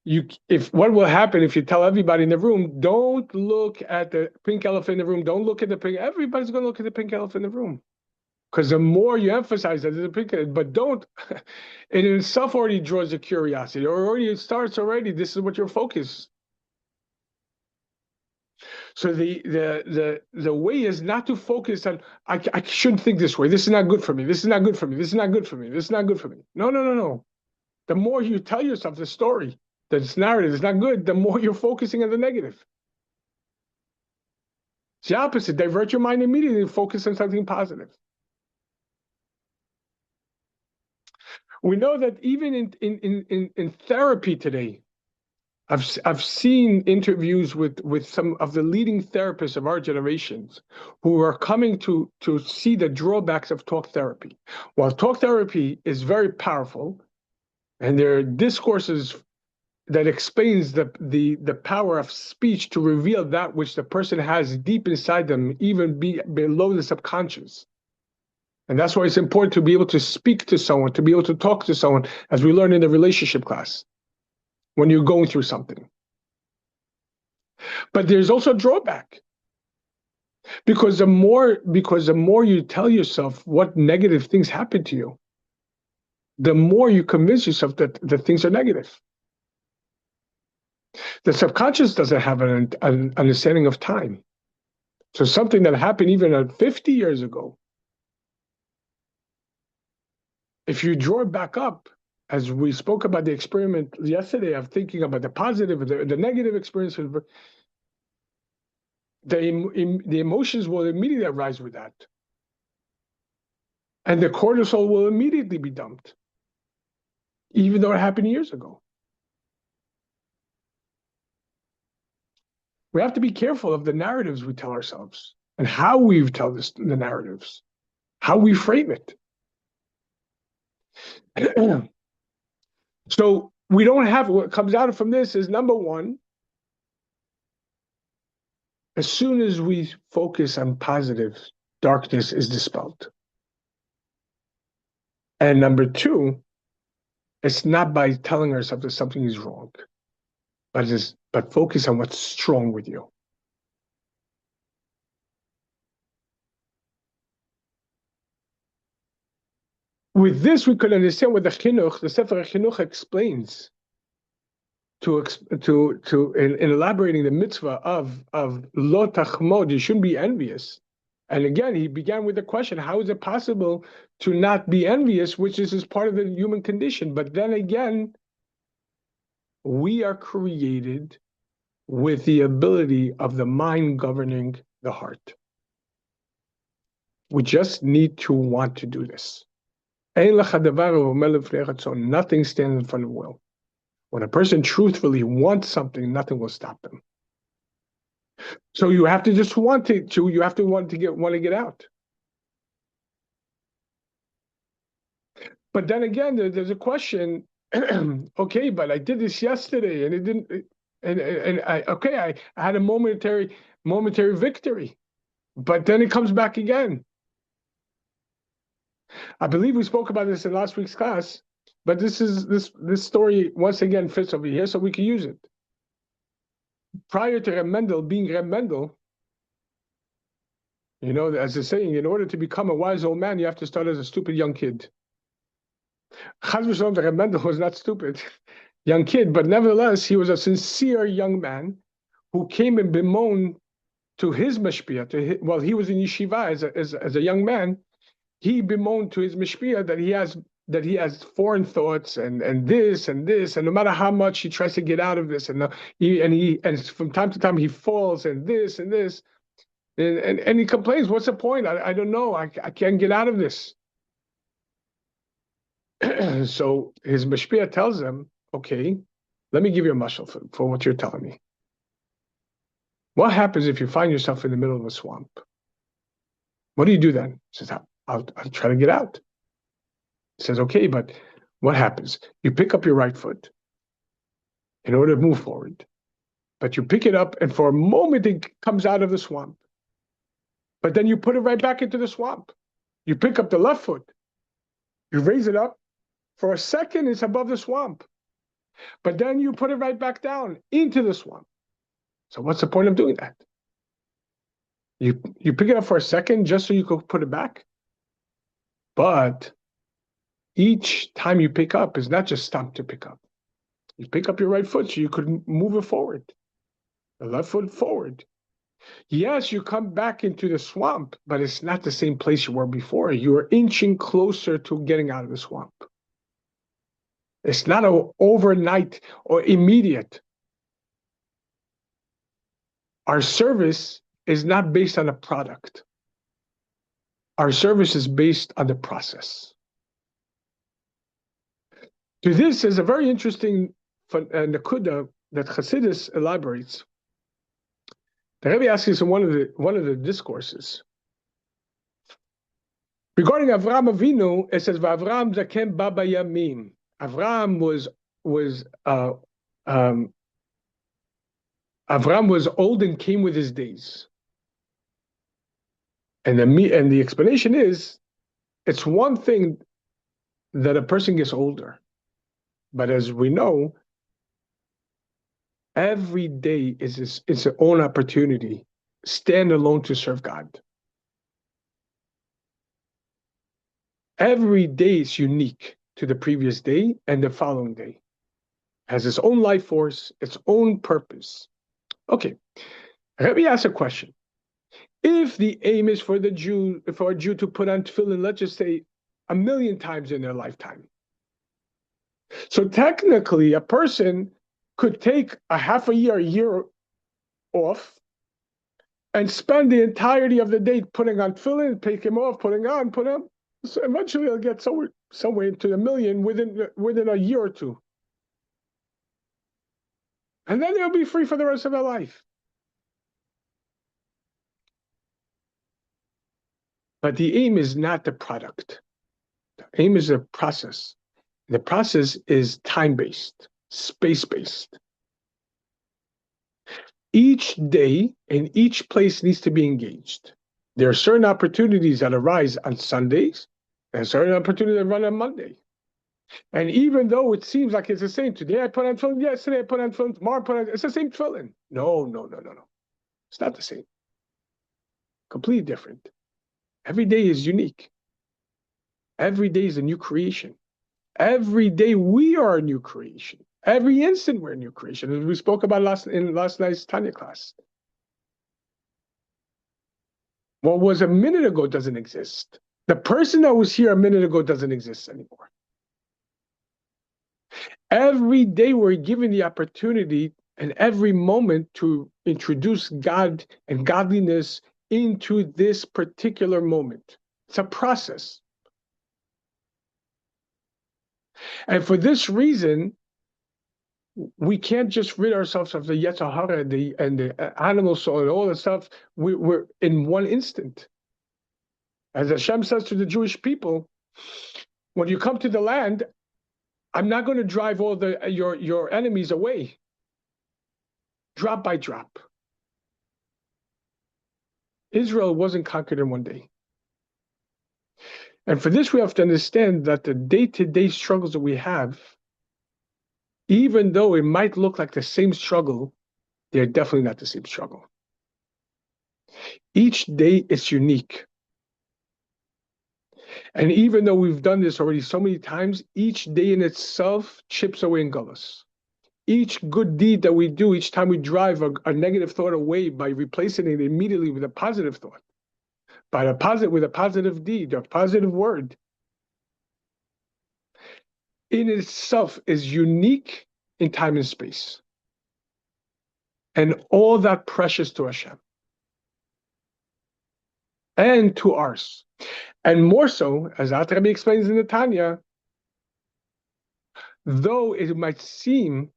[SPEAKER 1] If what will happen if you tell everybody in the room, don't look at the pink elephant in the room, don't look at the pink. Everybody's going to look at the pink elephant in the room, because the more you emphasize that there's a pink, but don't, it in itself already draws a curiosity, or already it starts already. This is what your focus. So the way is not to focus on I shouldn't think this way. This is not good for me. This is not good for me. This is not good for me. This is not good for me. No, no, no, no. The more you tell yourself the story that this narrative is not good, the more you're focusing on the negative. It's the opposite. Divert your mind immediately and focus on something positive. We know that even in therapy today, I've seen interviews with some of the leading therapists of our generations who are coming to see the drawbacks of talk therapy. While talk therapy is very powerful, and there are discourses that explains the power of speech to reveal that which the person has deep inside them, even below the subconscious. And that's why it's important to be able to speak to someone, to be able to talk to someone, as we learn in the relationship class, when you're going through something. But there's also a drawback, because the more you tell yourself what negative things happen to you, the more you convince yourself that the things are negative. The subconscious doesn't have an understanding of time. So something that happened even 50 years ago, if you draw it back up, as we spoke about the experiment yesterday of thinking about the positive, the negative experiences, the emotions will immediately arise with that. And the cortisol will immediately be dumped, even though it happened years ago. We have to be careful of the narratives we tell ourselves and how we tell the narratives, how we frame it. So we don't have, what comes out from this is, number one, as soon as we focus on positive, darkness is dispelled. And number two, it's not by telling ourselves that something is wrong, but focus on what's strong with you. With this, we could understand what the Sefer Chinuch explains in elaborating the mitzvah of lo tachmod, you shouldn't be envious. And again, he began with the question, how is it possible to not be envious, which is part of the human condition? But then again, we are created with the ability of the mind governing the heart. We just need to want to do this. Nothing stands in front of will. When a person truthfully wants something, nothing will stop them. So you have to just want to you have to want to get out. But then again, there's a question. Okay, but I did this yesterday, and it didn't. And I had a momentary victory, but then it comes back again. I believe we spoke about this in last week's class, but this story once again fits over here, so we can use it. Prior to Reb Mendel being Reb Mendel, as they're saying, in order to become a wise old man, you have to start as a stupid young kid. Chaz v'shalom, Reb Mendel was not stupid young kid, but nevertheless, he was a sincere young man who came and bemoaned to his mashpia. While he was in yeshiva as a young man, he bemoaned to his mashpia that he has foreign thoughts and this, and no matter how much he tries to get out of this, and from time to time he falls and this, and he complains, what's the point? I don't know, I can't get out of this. So his mashpia tells him, okay, let me give you a mashal for what you're telling me. What happens if you find yourself in the middle of a swamp? What do you do then? He says, I'll try to get out. He says, okay, but what happens? You pick up your right foot in order to move forward, but you pick it up and for a moment it comes out of the swamp. But then you put it right back into the swamp. You pick up the left foot, you raise it up, for a second it's above the swamp, but then you put it right back down into the swamp. So what's the point of doing that? You pick it up for a second just so you can put it back. But each time you pick up is not just stop to pick up. You pick up your right foot so you could move it forward. The left foot forward. Yes, you come back into the swamp, but it's not the same place you were before. You are inching closer to getting out of the swamp. It's not an overnight or immediate. Our service is not based on a product. Our service is based on the process. To this is a very interesting nakuda that Chassidus elaborates. The Rebbe asks us in one of the discourses regarding Avraham Avinu. It says, "V'Avraham zaken ba bayamim." Avraham was old and came with his days. And the explanation is, it's one thing that a person gets older, but as we know, every day is its own opportunity, stand alone to serve God. Every day is unique to the previous day and the following day. Has its own life force, its own purpose. Okay, let me ask a question. If the aim is for a Jew to put on tefillin, let's just say 1,000,000 times in their lifetime. So technically, a person could take a half a year off, and spend the entirety of the day putting on tefillin, take him off, putting on. So eventually, he'll get somewhere into the 1,000,000 within a year or two, and then he'll be free for the rest of their life. But the aim is not the product. The aim is the process. The process is time-based, space-based. Each day and each place needs to be engaged. There are certain opportunities that arise on Sundays and certain opportunities that run on Monday. And even though it seems like it's the same, today I put on tefillin, yesterday I put on tefillin, tomorrow I put on, it's the same tefillin. No. It's not the same. Completely different. Every day is unique. Every day is a new creation. Every day we are a new creation. Every instant we're a new creation, as we spoke about in last night's Tanya class. What was a minute ago doesn't exist. The person that was here a minute ago doesn't exist anymore. Every day we're given the opportunity and every moment to introduce God and godliness into this particular moment. It's a process. And for this reason, we can't just rid ourselves of the Yetzer Hara and the animal soul and all that stuff. We're in one instant. As Hashem says to the Jewish people, when you come to the land, I'm not going to drive all your enemies away. Drop by drop. Israel wasn't conquered in one day. And for this, we have to understand that the day-to-day struggles that we have, even though it might look like the same struggle, they're definitely not the same struggle. Each day is unique. And even though we've done this already so many times, each day in itself chips away in gullus. Each good deed that we do, each time we drive a negative thought away by replacing it immediately with a positive thought, with a positive deed, a positive word, in itself is unique in time and space. And all that precious to Hashem. And to ours. And more so, as Rabbi explains in the Tanya, Though it might seem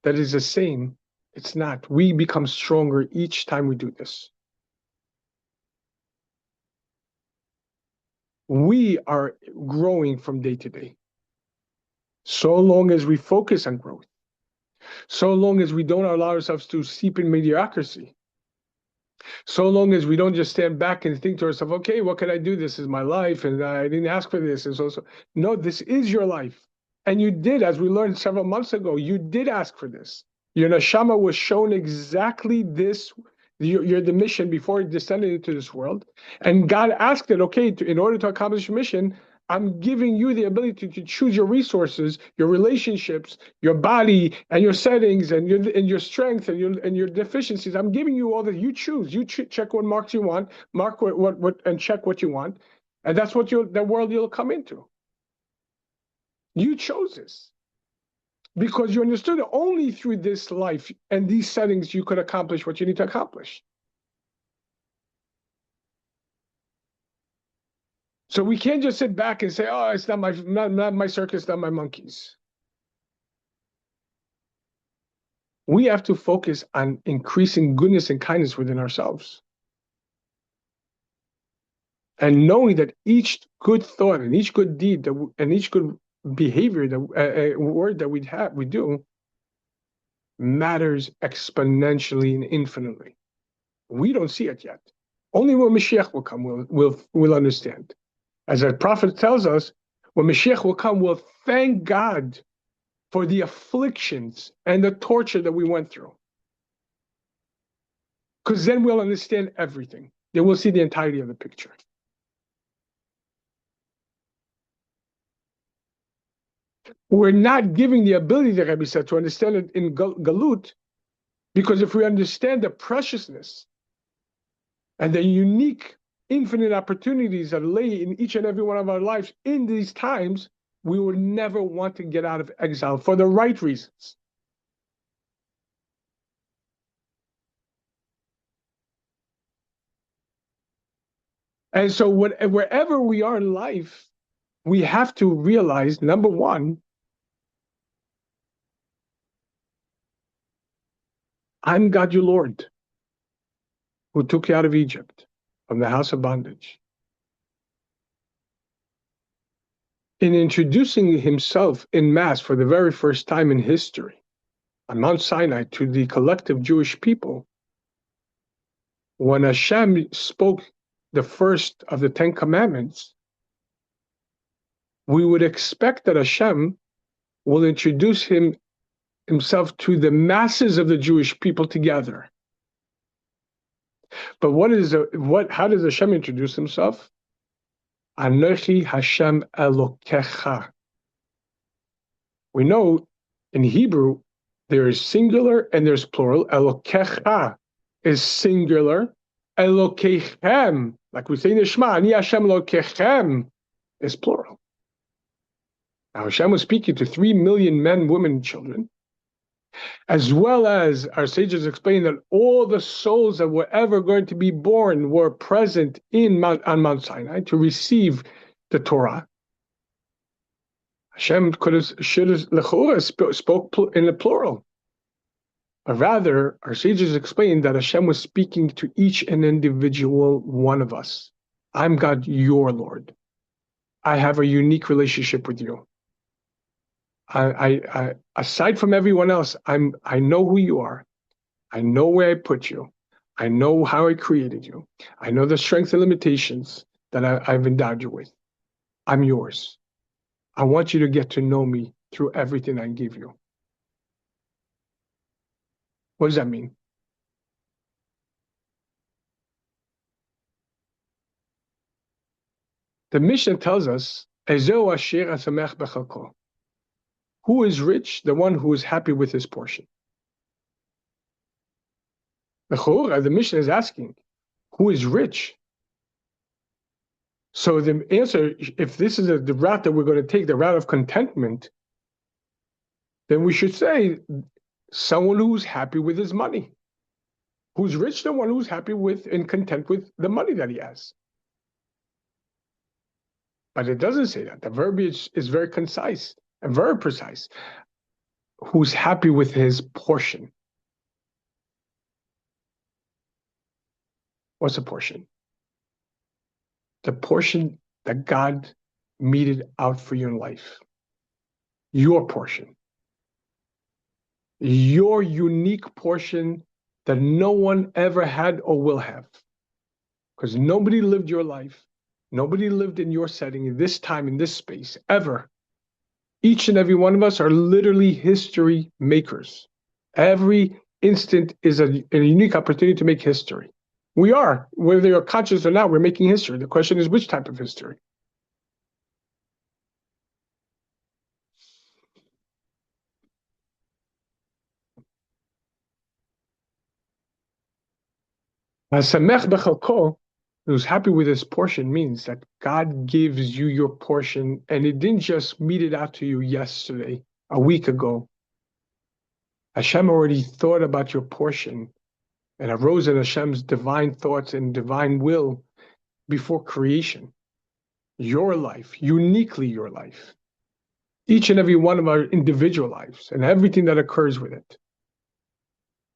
[SPEAKER 1] that it's the same, it's not. We become stronger each time we do this. We are growing from day to day. So long as we focus on growth, so long as we don't allow ourselves to seep in mediocrity, so long as we don't just stand back and think to ourselves, okay, what can I do? This is my life, and I didn't ask for this. And so. No, this is your life. And you did, as we learned several months ago, you did ask for this. Your neshama was shown exactly this. You're the mission before it descended into this world. And God asked it, okay, in order to accomplish your mission, I'm giving you the ability to choose your resources, your relationships, your body, and your settings, and your strength, and your deficiencies. I'm giving you all that. You choose. You check what marks you want, mark what, and check what you want, and that's what the world you'll come into. You chose this because you understood that only through this life and these settings you could accomplish what you need to accomplish. So we can't just sit back and say, "Oh, it's not my circus, not my monkeys." We have to focus on increasing goodness and kindness within ourselves, and knowing that each good thought and each good deed and each good behavior, word that we do, matters exponentially and infinitely. We don't see it yet. Only when Mashiach will come, we'll understand. As our prophet tells us, when Mashiach will come, we'll thank God for the afflictions and the torture that we went through. Because then we'll understand everything. Then we'll see the entirety of the picture. We're not giving the ability, the Rebbe said, to understand it in Galut, because if we understand the preciousness and the unique, infinite opportunities that lay in each and every one of our lives in these times, we would never want to get out of exile for the right reasons. And so wherever we are in life, we have to realize, number one, I'm God your Lord, who took you out of Egypt, from the house of bondage. In introducing himself in Mass for the very first time in history, on Mount Sinai, to the collective Jewish people, when Hashem spoke the first of the Ten Commandments, we would expect that Hashem will introduce himself to the masses of the Jewish people together. But how does Hashem introduce himself? Anochi Hashem Elokecha. We know in Hebrew there is singular and there's plural. Elokecha is singular. Elokechem, like we say in the Shema, Ani Hashem Elokechem, is plural. Now Hashem was speaking to 3 million men, women, and children, as well as our sages explain that all the souls that were ever going to be born were present on Mount Sinai to receive the Torah. Hashem should have spoke in the plural. But rather, our sages explained that Hashem was speaking to each and individual one of us. I'm God, your Lord. I have a unique relationship with you. I aside from everyone else, I know who you are. I know where I put you. I know how I created you. I know the strengths and limitations that I've endowed you with. I'm yours. I want you to get to know me through everything I give you. What does that mean? The Mishnah tells us, Ezeu asher asamech bechalko. Who is rich? The one who is happy with his portion. The Mishnah is asking, who is rich? So the answer, if this is the route that we're going to take, the route of contentment, then we should say someone who's happy with his money. Who's rich? The one who's happy with and content with the money that he has. But it doesn't say that. The verbiage is very concise. and very precise. Who's happy with his portion? What's a portion? The portion that God meted out for you in life. Your portion. Your unique portion that no one ever had or will have. Because nobody lived your life. Nobody lived in your setting, in this time, in this space, ever. Each and every one of us are literally history makers. Every instant is a unique opportunity to make history. We are, whether you're conscious or not, we're making history. The question is, which type of history? Hasamech bechalko, who's happy with his portion, means that God gives you your portion, and He didn't just mete it out to you yesterday, a week ago. Hashem already thought about your portion and arose in Hashem's divine thoughts and divine will before creation. Your life, uniquely your life. Each and every one of our individual lives and everything that occurs with it.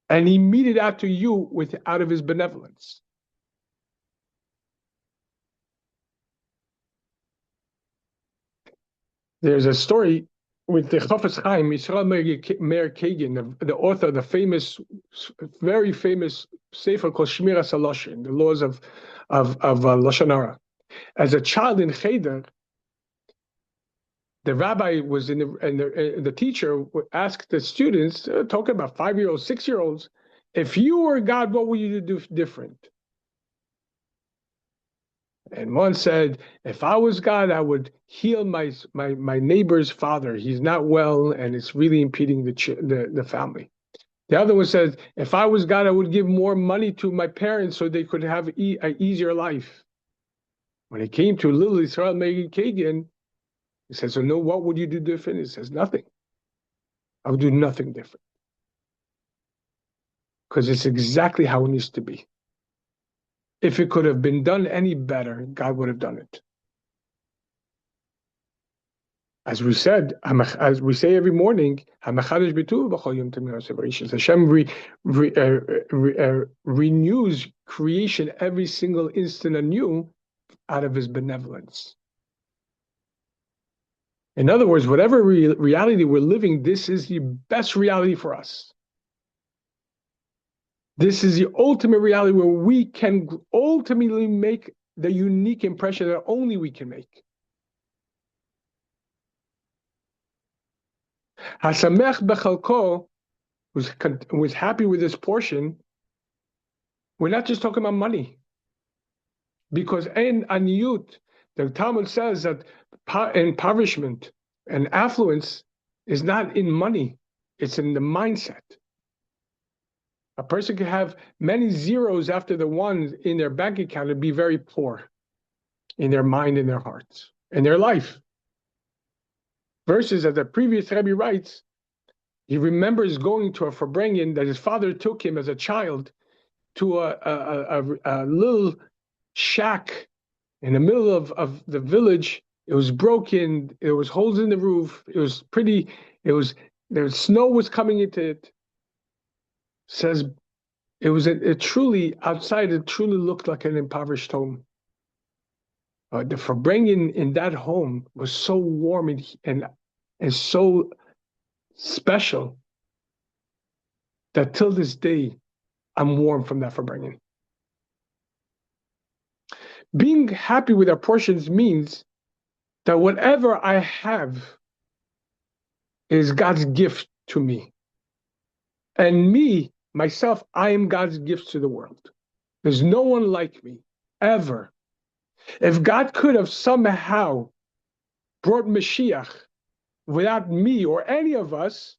[SPEAKER 1] And He meted out to you out of His benevolence. There's a story with the Chofetz Chaim, Yisrael Meir Kagan, the author of the very famous sefer called Shmiras HaLashon, the laws of Lashon Hara. As a child in Cheder, the rabbi was and the teacher asked the students, talking about 5-year-olds, 6-year-olds, if you were God, what would you do different? And one said, if I was God, I would heal my neighbor's father. He's not well, and it's really impeding the family. The other one says, if I was God, I would give more money to my parents so they could have an easier life. When it came to Little Yisrael Meir Kagan, he says, so no, what would you do different? He says, nothing. I would do nothing different. Because it's exactly how it needs to be. If it could have been done any better, God would have done it. As we said, as we say every morning, Hashem renews creation every single instant anew out of His benevolence. In other words, whatever reality we're living, this is the best reality for us. This is the ultimate reality where we can ultimately make the unique impression that only we can make. Hasamech bechalko, who's happy with his portion, we're not just talking about money. Because in aniyut, the Talmud says that impoverishment and affluence is not in money, it's in the mindset. A person can have many zeros after the ones in their bank account and be very poor in their mind, in their hearts, in their life. Versus, as the previous Rebbe writes, he remembers going to a Farbrengen that his father took him as a child to a little shack in the middle of the village. It was broken. There was holes in the roof. It was pretty. There snow was coming into it. Says it was truly outside. It truly looked like an impoverished home. The Farbrengen in that home was so warm and so special that till this day I'm warm from that Farbrengen. Being happy with our portions means that whatever I have is God's gift to me. And me, myself, I am God's gift to the world. There's no one like me, ever. If God could have somehow brought Mashiach without me or any of us,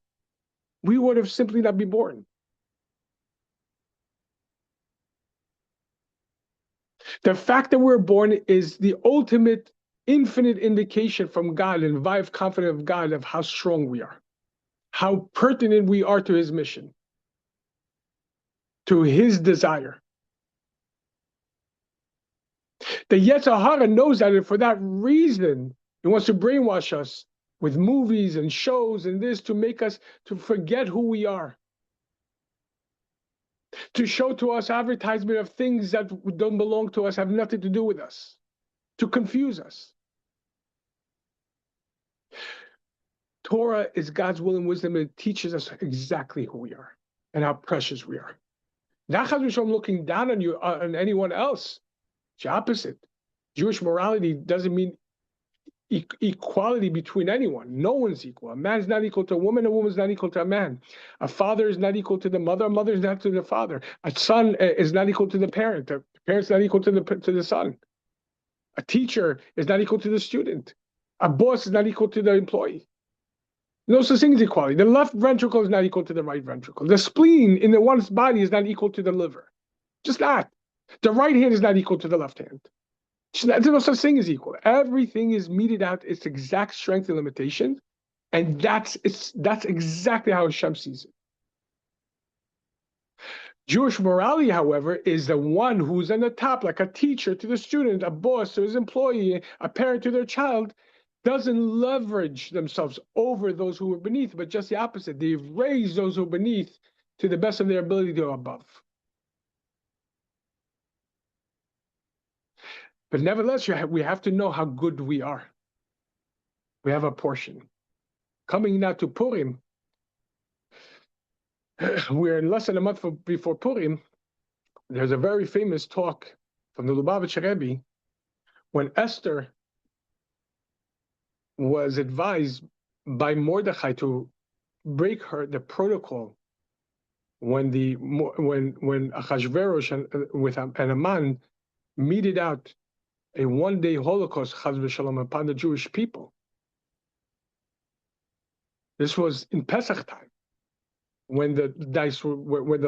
[SPEAKER 1] we would have simply not been born. The fact that we're born is the ultimate infinite indication from God and vive confident of God of how strong we are, how pertinent we are to His mission, to His desire. The Yetzer Hara knows that, and for that reason, he wants to brainwash us with movies and shows and this to make us to forget who we are. To show to us advertisement of things that don't belong to us, have nothing to do with us, to confuse us. Torah is God's will and wisdom, and it teaches us exactly who we are and how precious we are. Not Chas v'Shalom looking down on you, on anyone else. It's the opposite. Jewish morality doesn't mean equality between anyone. No one's equal. A man's not equal to a woman's not equal to a man. A father is not equal to the mother, a mother is not to the father. A son is not equal to the parent. A parent's not equal to the son. A teacher is not equal to the student. A boss is not equal to the employee. No such thing as equality. The left ventricle is not equal to the right ventricle. The spleen in the one's body is not equal to the liver. Just not. The right hand is not equal to the left hand. There's no such thing as equal. Everything is meted out its exact strength and limitation, and that's exactly how Hashem sees it. Jewish morality, however, is the one who's on the top, like a teacher to the student, a boss to his employee, a parent to their child, doesn't leverage themselves over those who are beneath, but just the opposite. They raise those who are beneath to the best of their ability to go above. But nevertheless, we have to know how good we are. We have a portion. Coming now to Purim, we're in less than a month before Purim. There's a very famous talk from the Lubavitcher Rebbe when Esther was advised by Mordechai to break the protocol when Achashverosh and Haman meted out a one-day Holocaust, Chas v'Shalom, upon the Jewish people. This was in Pesach time, when the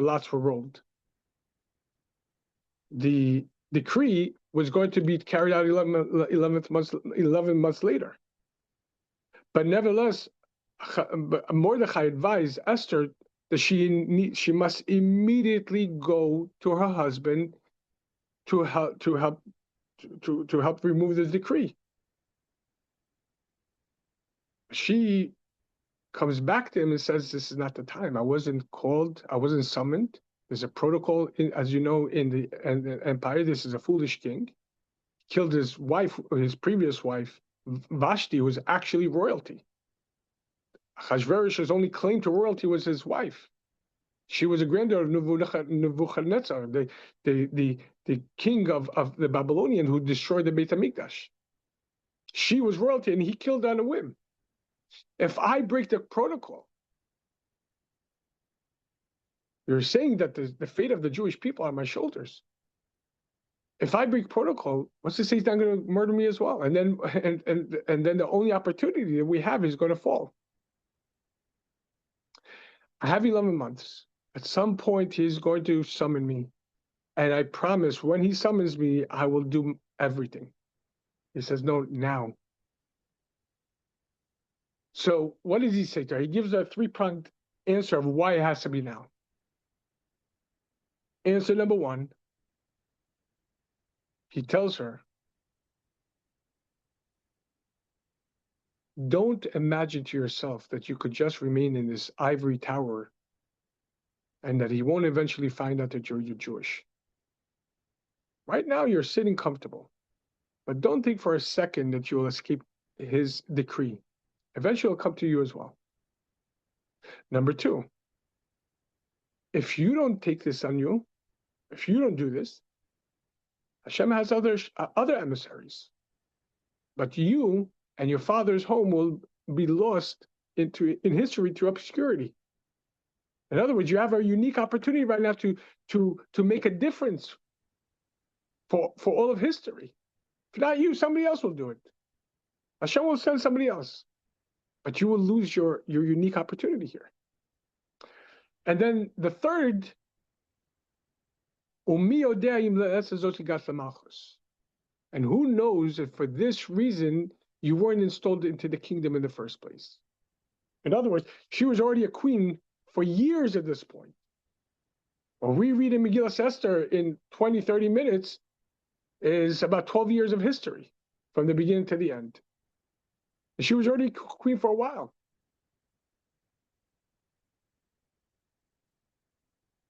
[SPEAKER 1] lots were rolled. The decree was going to be carried out 11 months later. But nevertheless, Mordechai advised Esther that she must immediately go to her husband to help remove the decree. She comes back to him and says, "This is not the time. I wasn't called. I wasn't summoned. There's a protocol, as you know, in the empire. This is a foolish king. Killed his wife, his previous wife, Vashti, who was actually royalty. Achashverosh's only claim to royalty was his wife. She was a granddaughter of Nebuchadnezzar, the king of the Babylonian who destroyed the Beit HaMikdash. She was royalty, and he killed on a whim. If I break the protocol, you're saying that the fate of the Jewish people are on my shoulders. If I break protocol, what's to say he's not going to murder me as well? And then the only opportunity that we have is going to fall. I have 11 months. At some point, he's going to summon me. And I promise when he summons me, I will do everything. He says, no, now. So what does he say to her? He gives a three-pronged answer of why it has to be now. Answer number one, he tells her, don't imagine to yourself that you could just remain in this ivory tower and that he won't eventually find out that you're Jewish. Right now, you're sitting comfortable, but don't think for a second that you will escape his decree. Eventually, it'll come to you as well. Number two, if you don't take this on you, if you don't do this, Hashem has other emissaries. But you and your father's home will be lost in history to obscurity. In other words, you have a unique opportunity right now to make a difference for all of history. If not you, somebody else will do it. Hashem will send somebody else. But you will lose your unique opportunity here. And then the third, and who knows if for this reason you weren't installed into the kingdom in the first place. In other words, she was already a queen for years at this point. What we read in Megillah Esther in 20, 30 minutes is about 12 years of history from the beginning to the end. And she was already queen for a while.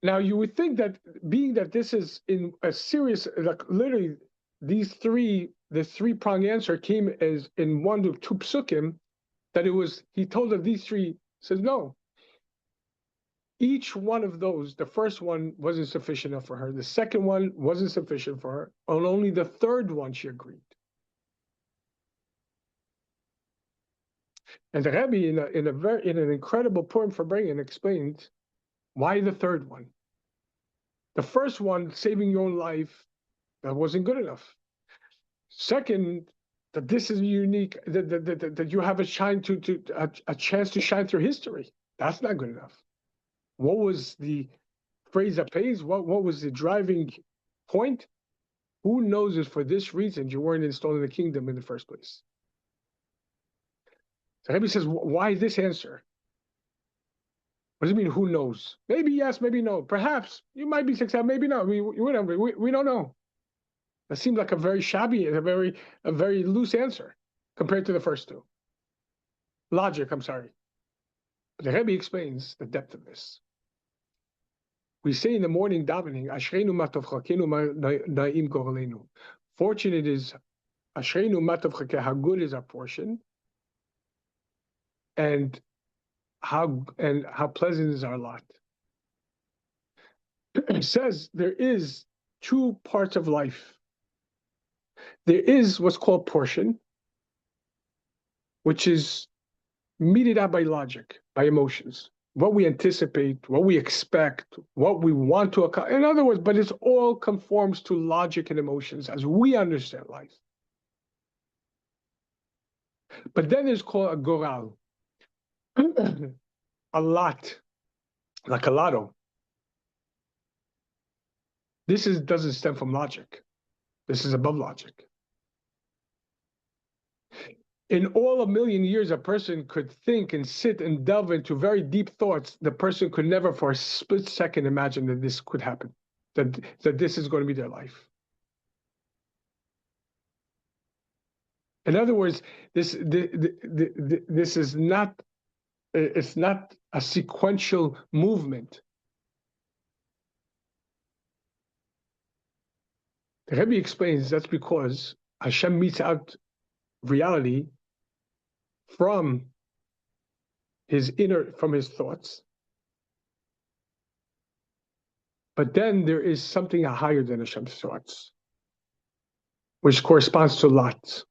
[SPEAKER 1] Now, you would think that being that this is in a serious, like literally, the three-prong answer came as in one of two psukim, that it was, he told her these three, says no. Each one of those, the first one wasn't sufficient enough for her. The second one wasn't sufficient for her. And only the third one she agreed. And the Rebbe, in an incredible poem for bringing, explained why the third one. The first one, saving your own life, that wasn't good enough. Second, that this is unique, that you have a chance to shine through history. That's not good enough. What was the phrase that pays? What was the driving point? Who knows if for this reason you weren't installed in the kingdom in the first place? So Rebbe says, why this answer? What does it mean, who knows? Maybe yes, maybe no. Perhaps you might be successful, maybe not. We don't know. That seems like a very shabby, a very loose answer compared to the first two. Logic, I'm sorry. But the Rebbe explains the depth of this. We say in the morning davening, Ashreinu matov chakenu na'im gorelenu. Fortunate is Ashreinu matov chakeh, how good is our portion, and how pleasant is our lot. It says there is two parts of life. There is what's called portion, which is meted out by logic, by emotions, what we anticipate, what we expect, what we want to accomplish. In other words, but it all conforms to logic and emotions as we understand life. But then there's called a goral, a lot, like a lotto. This doesn't stem from logic. This is above logic. In all a million years, a person could think and sit and delve into very deep thoughts. The person could never for a split second imagine that this could happen, that this is going to be their life. In other words, this is not, it's not a sequential movement. The Rebbe explains that's because Hashem meets out reality from his thoughts. But then there is something higher than Hashem's thoughts, which corresponds to lots.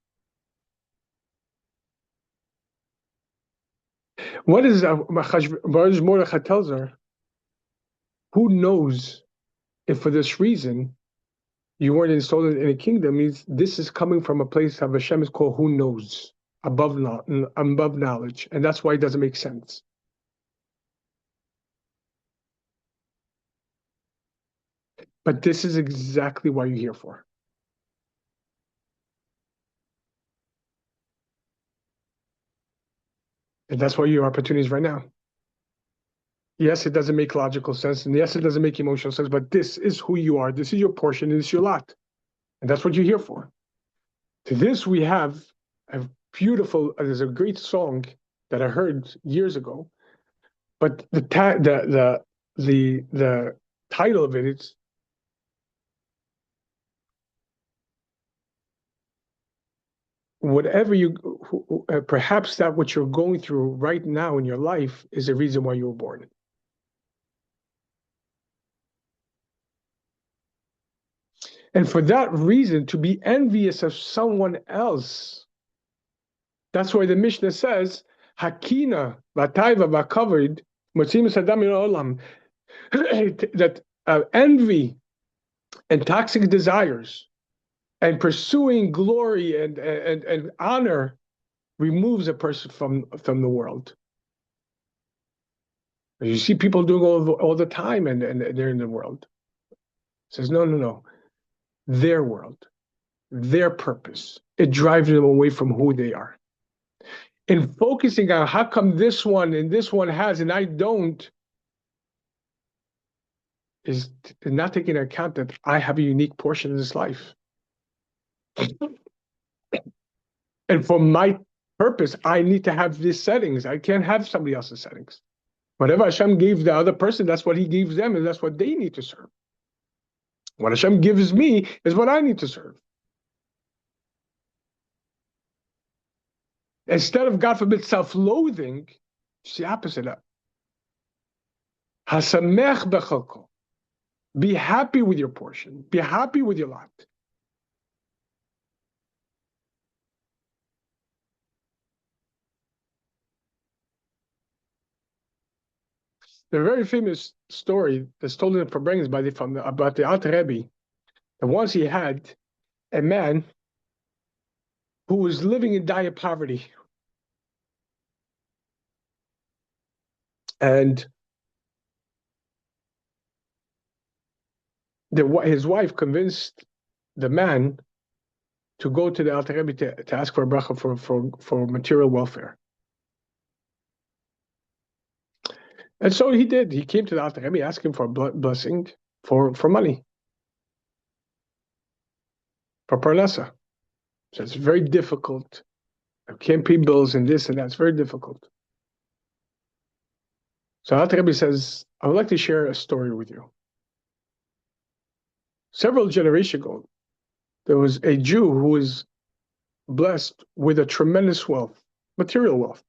[SPEAKER 1] What is Mordechai tells her? Who knows if for this reason you weren't installed in a kingdom? Means this is coming from a place of Hashem is called who knows, above knowledge, and that's why it doesn't make sense. But this is exactly what you're here for. And that's why your opportunity is right now. Yes, it doesn't make logical sense, and yes, it doesn't make emotional sense, but this is who you are. This is your portion, and this is your lot. And that's what you're here for. To this, we have a beautiful, there's a great song that I heard years ago, but the title of it is whatever perhaps that what you're going through right now in your life is the reason why you were born. And for that reason, to be envious of someone else, that's why the Mishnah says, Hakina, Vataiva, Vakavod, Motzim Sadam Olam, that envy and toxic desires and pursuing glory and honor removes a person from the world. You see people doing all the time, and they're in the world. It says, no. Their world, their purpose. It drives them away from who they are. In focusing on how come this one and this one has and I don't, is not taking into account that I have a unique portion of this life. And for my purpose, I need to have these settings. I can't have somebody else's settings. Whatever Hashem gave the other person, that's what he gives them, and that's what they need to serve. What Hashem gives me is what I need to serve. Instead of, God forbid, self-loathing, it's the opposite of Hasamech bechalko. Be happy with your portion. Be happy with your lot. There's a very famous story that's told in the Farbrengens about the Alter Rebbe. And once he had a man who was living in dire poverty. And his wife convinced the man to go to the Alter Rebbe to ask for a bracha for material welfare. And so he did. He came to the Alter Rebbe asking for a blessing for money, for parnasa. So it's very difficult. I can't pay bills and this and that. It's very difficult. So Alter Rebbe says, I would like to share a story with you. Several generations ago, there was a Jew who was blessed with a tremendous wealth, material wealth.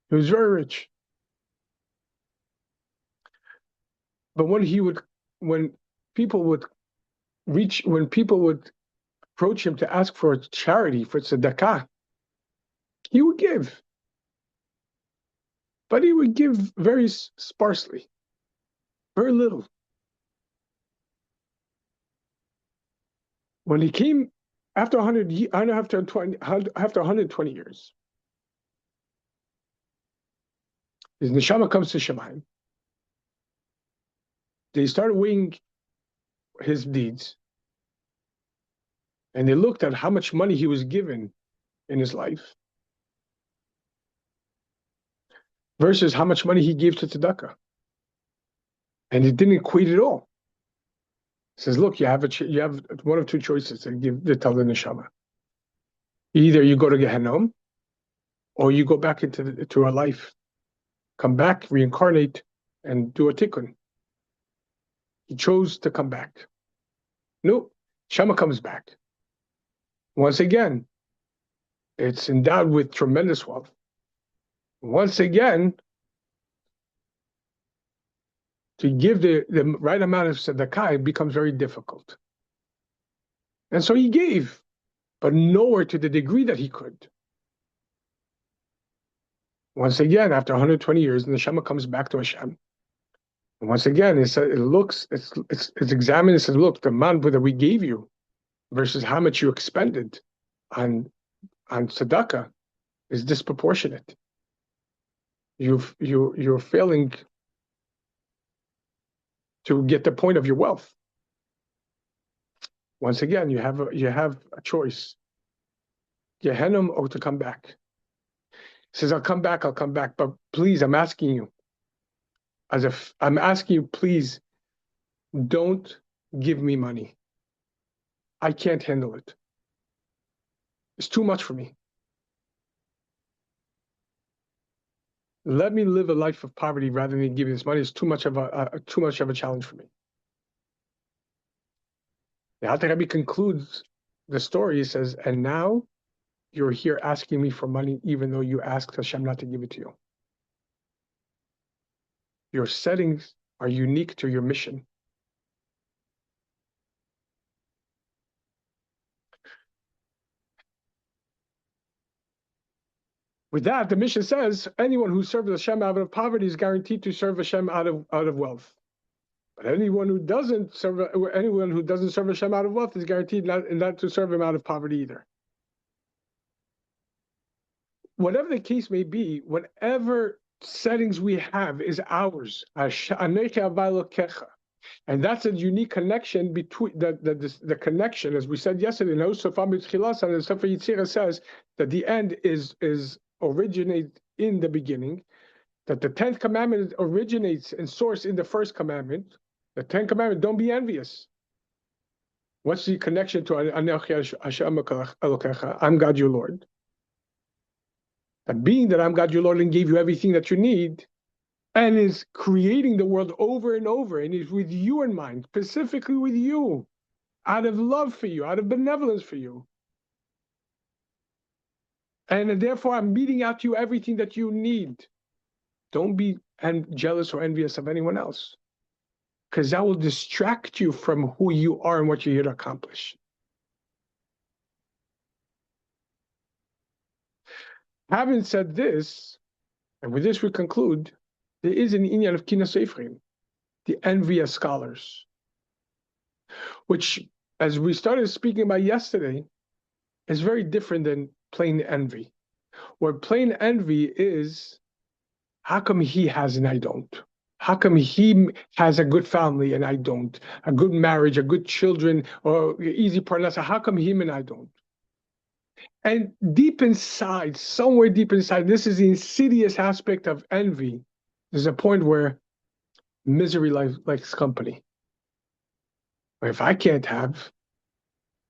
[SPEAKER 1] He was very rich. But when people would approach him to ask for a charity, for tzedakah, he would give. But he would give very sparsely, very little. When he came after 120 years, his neshama comes to Shemayim. They started weighing his deeds, and they looked at how much money he was given in his life versus how much money he gave to tzedakah, and it didn't equate at all. He says, "Look, you have one of two choices to tell the neshama. Either you go to Gehenom, or you go back into our life, come back, reincarnate, and do a tikkun." He chose to come back. No, Shama comes back. Once again, it's endowed with tremendous wealth. Once again, to give the right amount of tzedakah becomes very difficult. And so he gave, but nowhere to the degree that he could. Once again, after 120 years, the neshama comes back to Hashem. And once again, it's examined and says, look, the amount that we gave you versus how much you expended on tzedakah is disproportionate. You're failing to get the point of your wealth. Once again, you have a choice: Gehenom or to come back. He says, I'll come back, but please, I'm asking you, please, don't give me money. I can't handle it. It's too much for me. Let me live a life of poverty rather than give me this money. It's too much of a challenge for me. The Alter Rebbe concludes the story. He says, and now you're here asking me for money, even though you asked Hashem not to give it to you. Your settings are unique to your mission. With that, the mission says anyone who serves Hashem out of poverty is guaranteed to serve Hashem out of wealth. But anyone who doesn't serve Hashem out of wealth is guaranteed not to serve him out of poverty either. Whatever the case may be, whatever settings we have is ours. And that's a unique connection between the connection, as we said yesterday. And the Sefer Yitzira says that the end is originate in the beginning, that the 10th commandment originates and source in the first commandment. The 10th commandment, don't be envious. What's the connection to Anochi Hashem Elokecha? I'm God your Lord. And being that I'm God your Lord and gave you everything that you need, and is creating the world over and over, and is with you in mind, specifically with you, out of love for you, out of benevolence for you. And therefore, I'm meeting out to you everything that you need. Don't be jealous or envious of anyone else, because that will distract you from who you are and what you're here to accomplish. Having said this, and with this we conclude, there is an inyan of Kinas Ephraim, the envy of scholars, which, as we started speaking about yesterday, is very different than plain envy. Where plain envy is, how come he has and I don't? How come he has a good family and I don't? A good marriage, a good children, or easy parnasa? How come him and I don't? And deep inside, somewhere deep inside, this is the insidious aspect of envy. There's a point where misery likes company. Or if I can't have,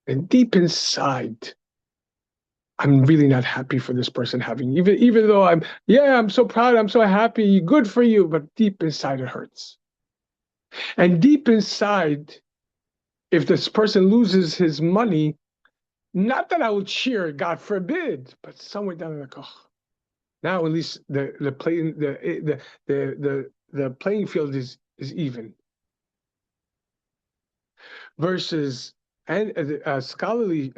[SPEAKER 1] and deep inside, I'm really not happy for this person having, even though I'm so proud, I'm so happy, good for you, but deep inside it hurts. And deep inside, if this person loses his money, not that I will cheer, God forbid, but somewhere down in the koch. Now at least the playing field is even. Versus scholarly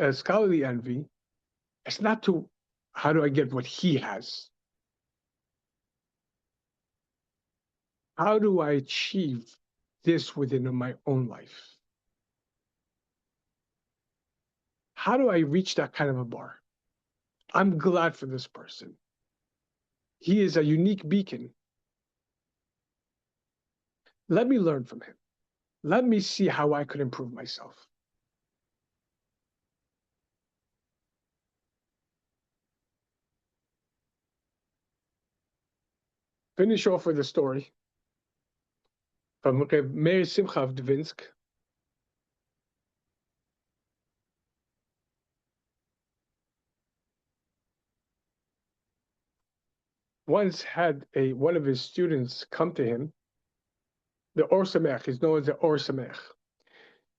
[SPEAKER 1] envy, it's not to how do I get what he has? How do I achieve this within my own life? How do I reach that kind of a bar? I'm glad for this person. He is a unique beacon. Let me learn from him. Let me see how I could improve myself. Finish off with a story from Meir Simcha of Dvinsk. Once had one of his students come to him. The Or Samech is known as the Or Samech.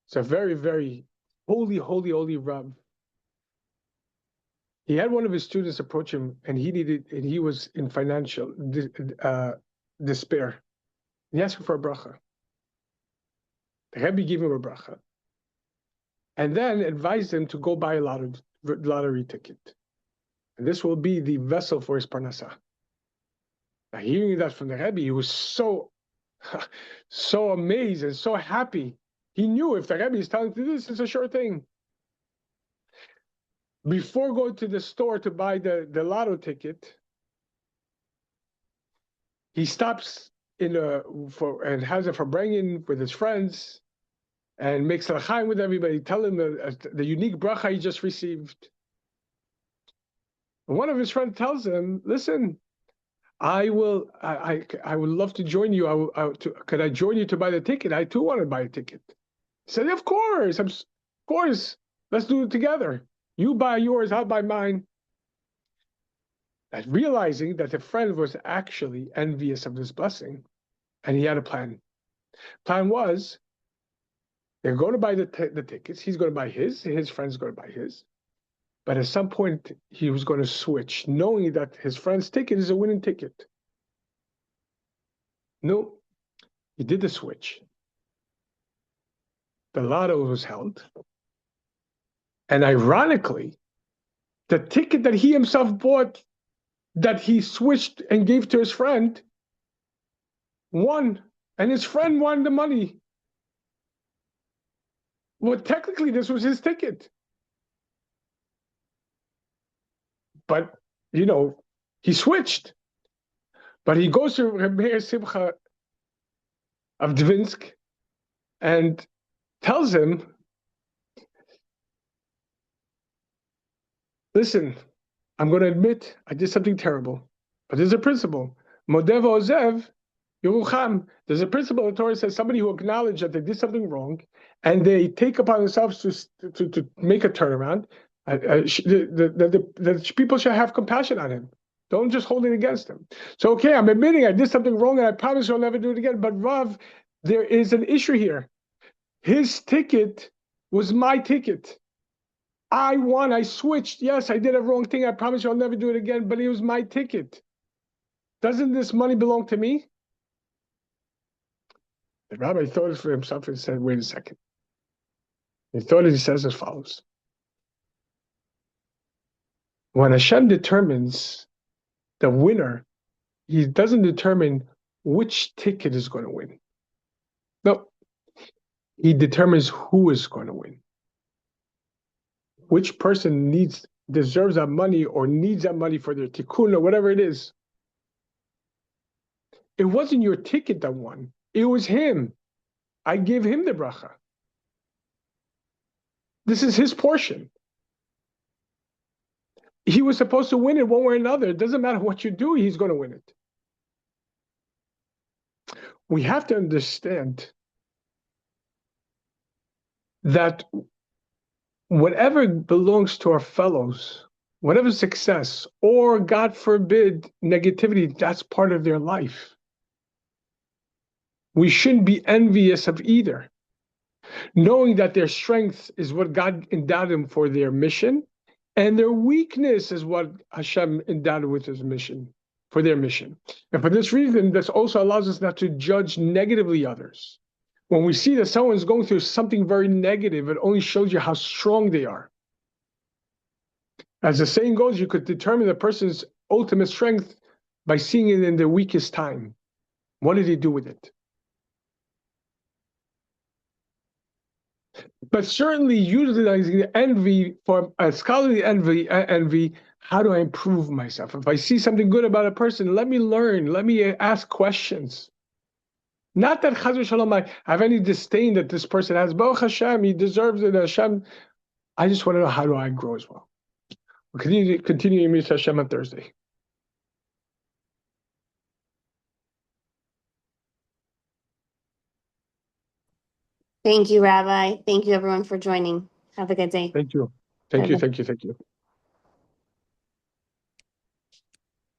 [SPEAKER 1] It's a very, very holy Rav. He had one of his students approach him, and he was in financial despair. He asked him for a bracha. The Rebbe gave him a bracha, and then advised him to go buy a lottery ticket. And this will be the vessel for his parnasa. Now, hearing that from the Rebbe, he was so amazed and so happy. He knew if the Rebbe is telling him this, it's a sure thing. Before going to the store to buy the lotto ticket, he stops and has a farbrengen with his friends and makes l'chaim with everybody, tell him the unique bracha he just received. And one of his friends tells him, listen, I would love to join you. Could I join you to buy the ticket? I too want to buy a ticket. He said, of course, let's do it together. You buy yours, I'll buy mine. And realizing that the friend was actually envious of this blessing, and he had a plan. Plan was, they're going to buy the tickets. He's going to buy his friend's going to buy his. But at some point, he was going to switch, knowing that his friend's ticket is a winning ticket. No, he did the switch. The lotto was held. And ironically, the ticket that he himself bought, that he switched and gave to his friend, won. And his friend won the money. Well, technically, this was his ticket. But, he switched. But he goes to Rabbi Simcha of Dvinsk and tells him, listen, I'm going to admit I did something terrible. But there's a principle. Modev Ozev, Yerucham. There's a principle in the Torah that says somebody who acknowledges that they did something wrong and they take upon themselves to make a turnaround. The people should have compassion on him. Don't just hold it against him. So, okay, I'm admitting I did something wrong and I promise I'll never do it again. But Rav, there is an issue here. His ticket was my ticket. I won. I switched. Yes, I did a wrong thing. I promise you I'll never do it again. But it was my ticket. Doesn't this money belong to me? The rabbi thought for himself and said, wait a second. He thought he says as follows. When Hashem determines the winner, he doesn't determine which ticket is going to win. No, he determines who is going to win. Which person deserves that money or needs that money for their tikkun or whatever it is. It wasn't your ticket that won. It was him. I gave him the bracha. This is his portion. He was supposed to win it one way or another. It doesn't matter what you do, he's going to win it. We have to understand that whatever belongs to our fellows, whatever success, or God forbid, negativity, that's part of their life. We shouldn't be envious of either. Knowing that their strength is what God endowed them for their mission, and their weakness is what Hashem endowed with his mission, for their mission. And for this reason, this also allows us not to judge negatively others. When we see that someone's going through something very negative, it only shows you how strong they are. As the saying goes, you could determine the person's ultimate strength by seeing it in their weakest time. What did he do with it? But certainly utilizing the envy for a scholarly envy, how do I improve myself? If I see something good about a person, let me learn, let me ask questions. Not that Chaz v'Shalom, I have any disdain that this person has. Baruch Hashem, he deserves it. Hashem, I just want to know, how do I grow as well? We'll continue Yemid Hashem on Thursday.
[SPEAKER 2] Thank you, Rabbi. Thank you, everyone, for joining. Have a good day.
[SPEAKER 1] Thank you. Thank you.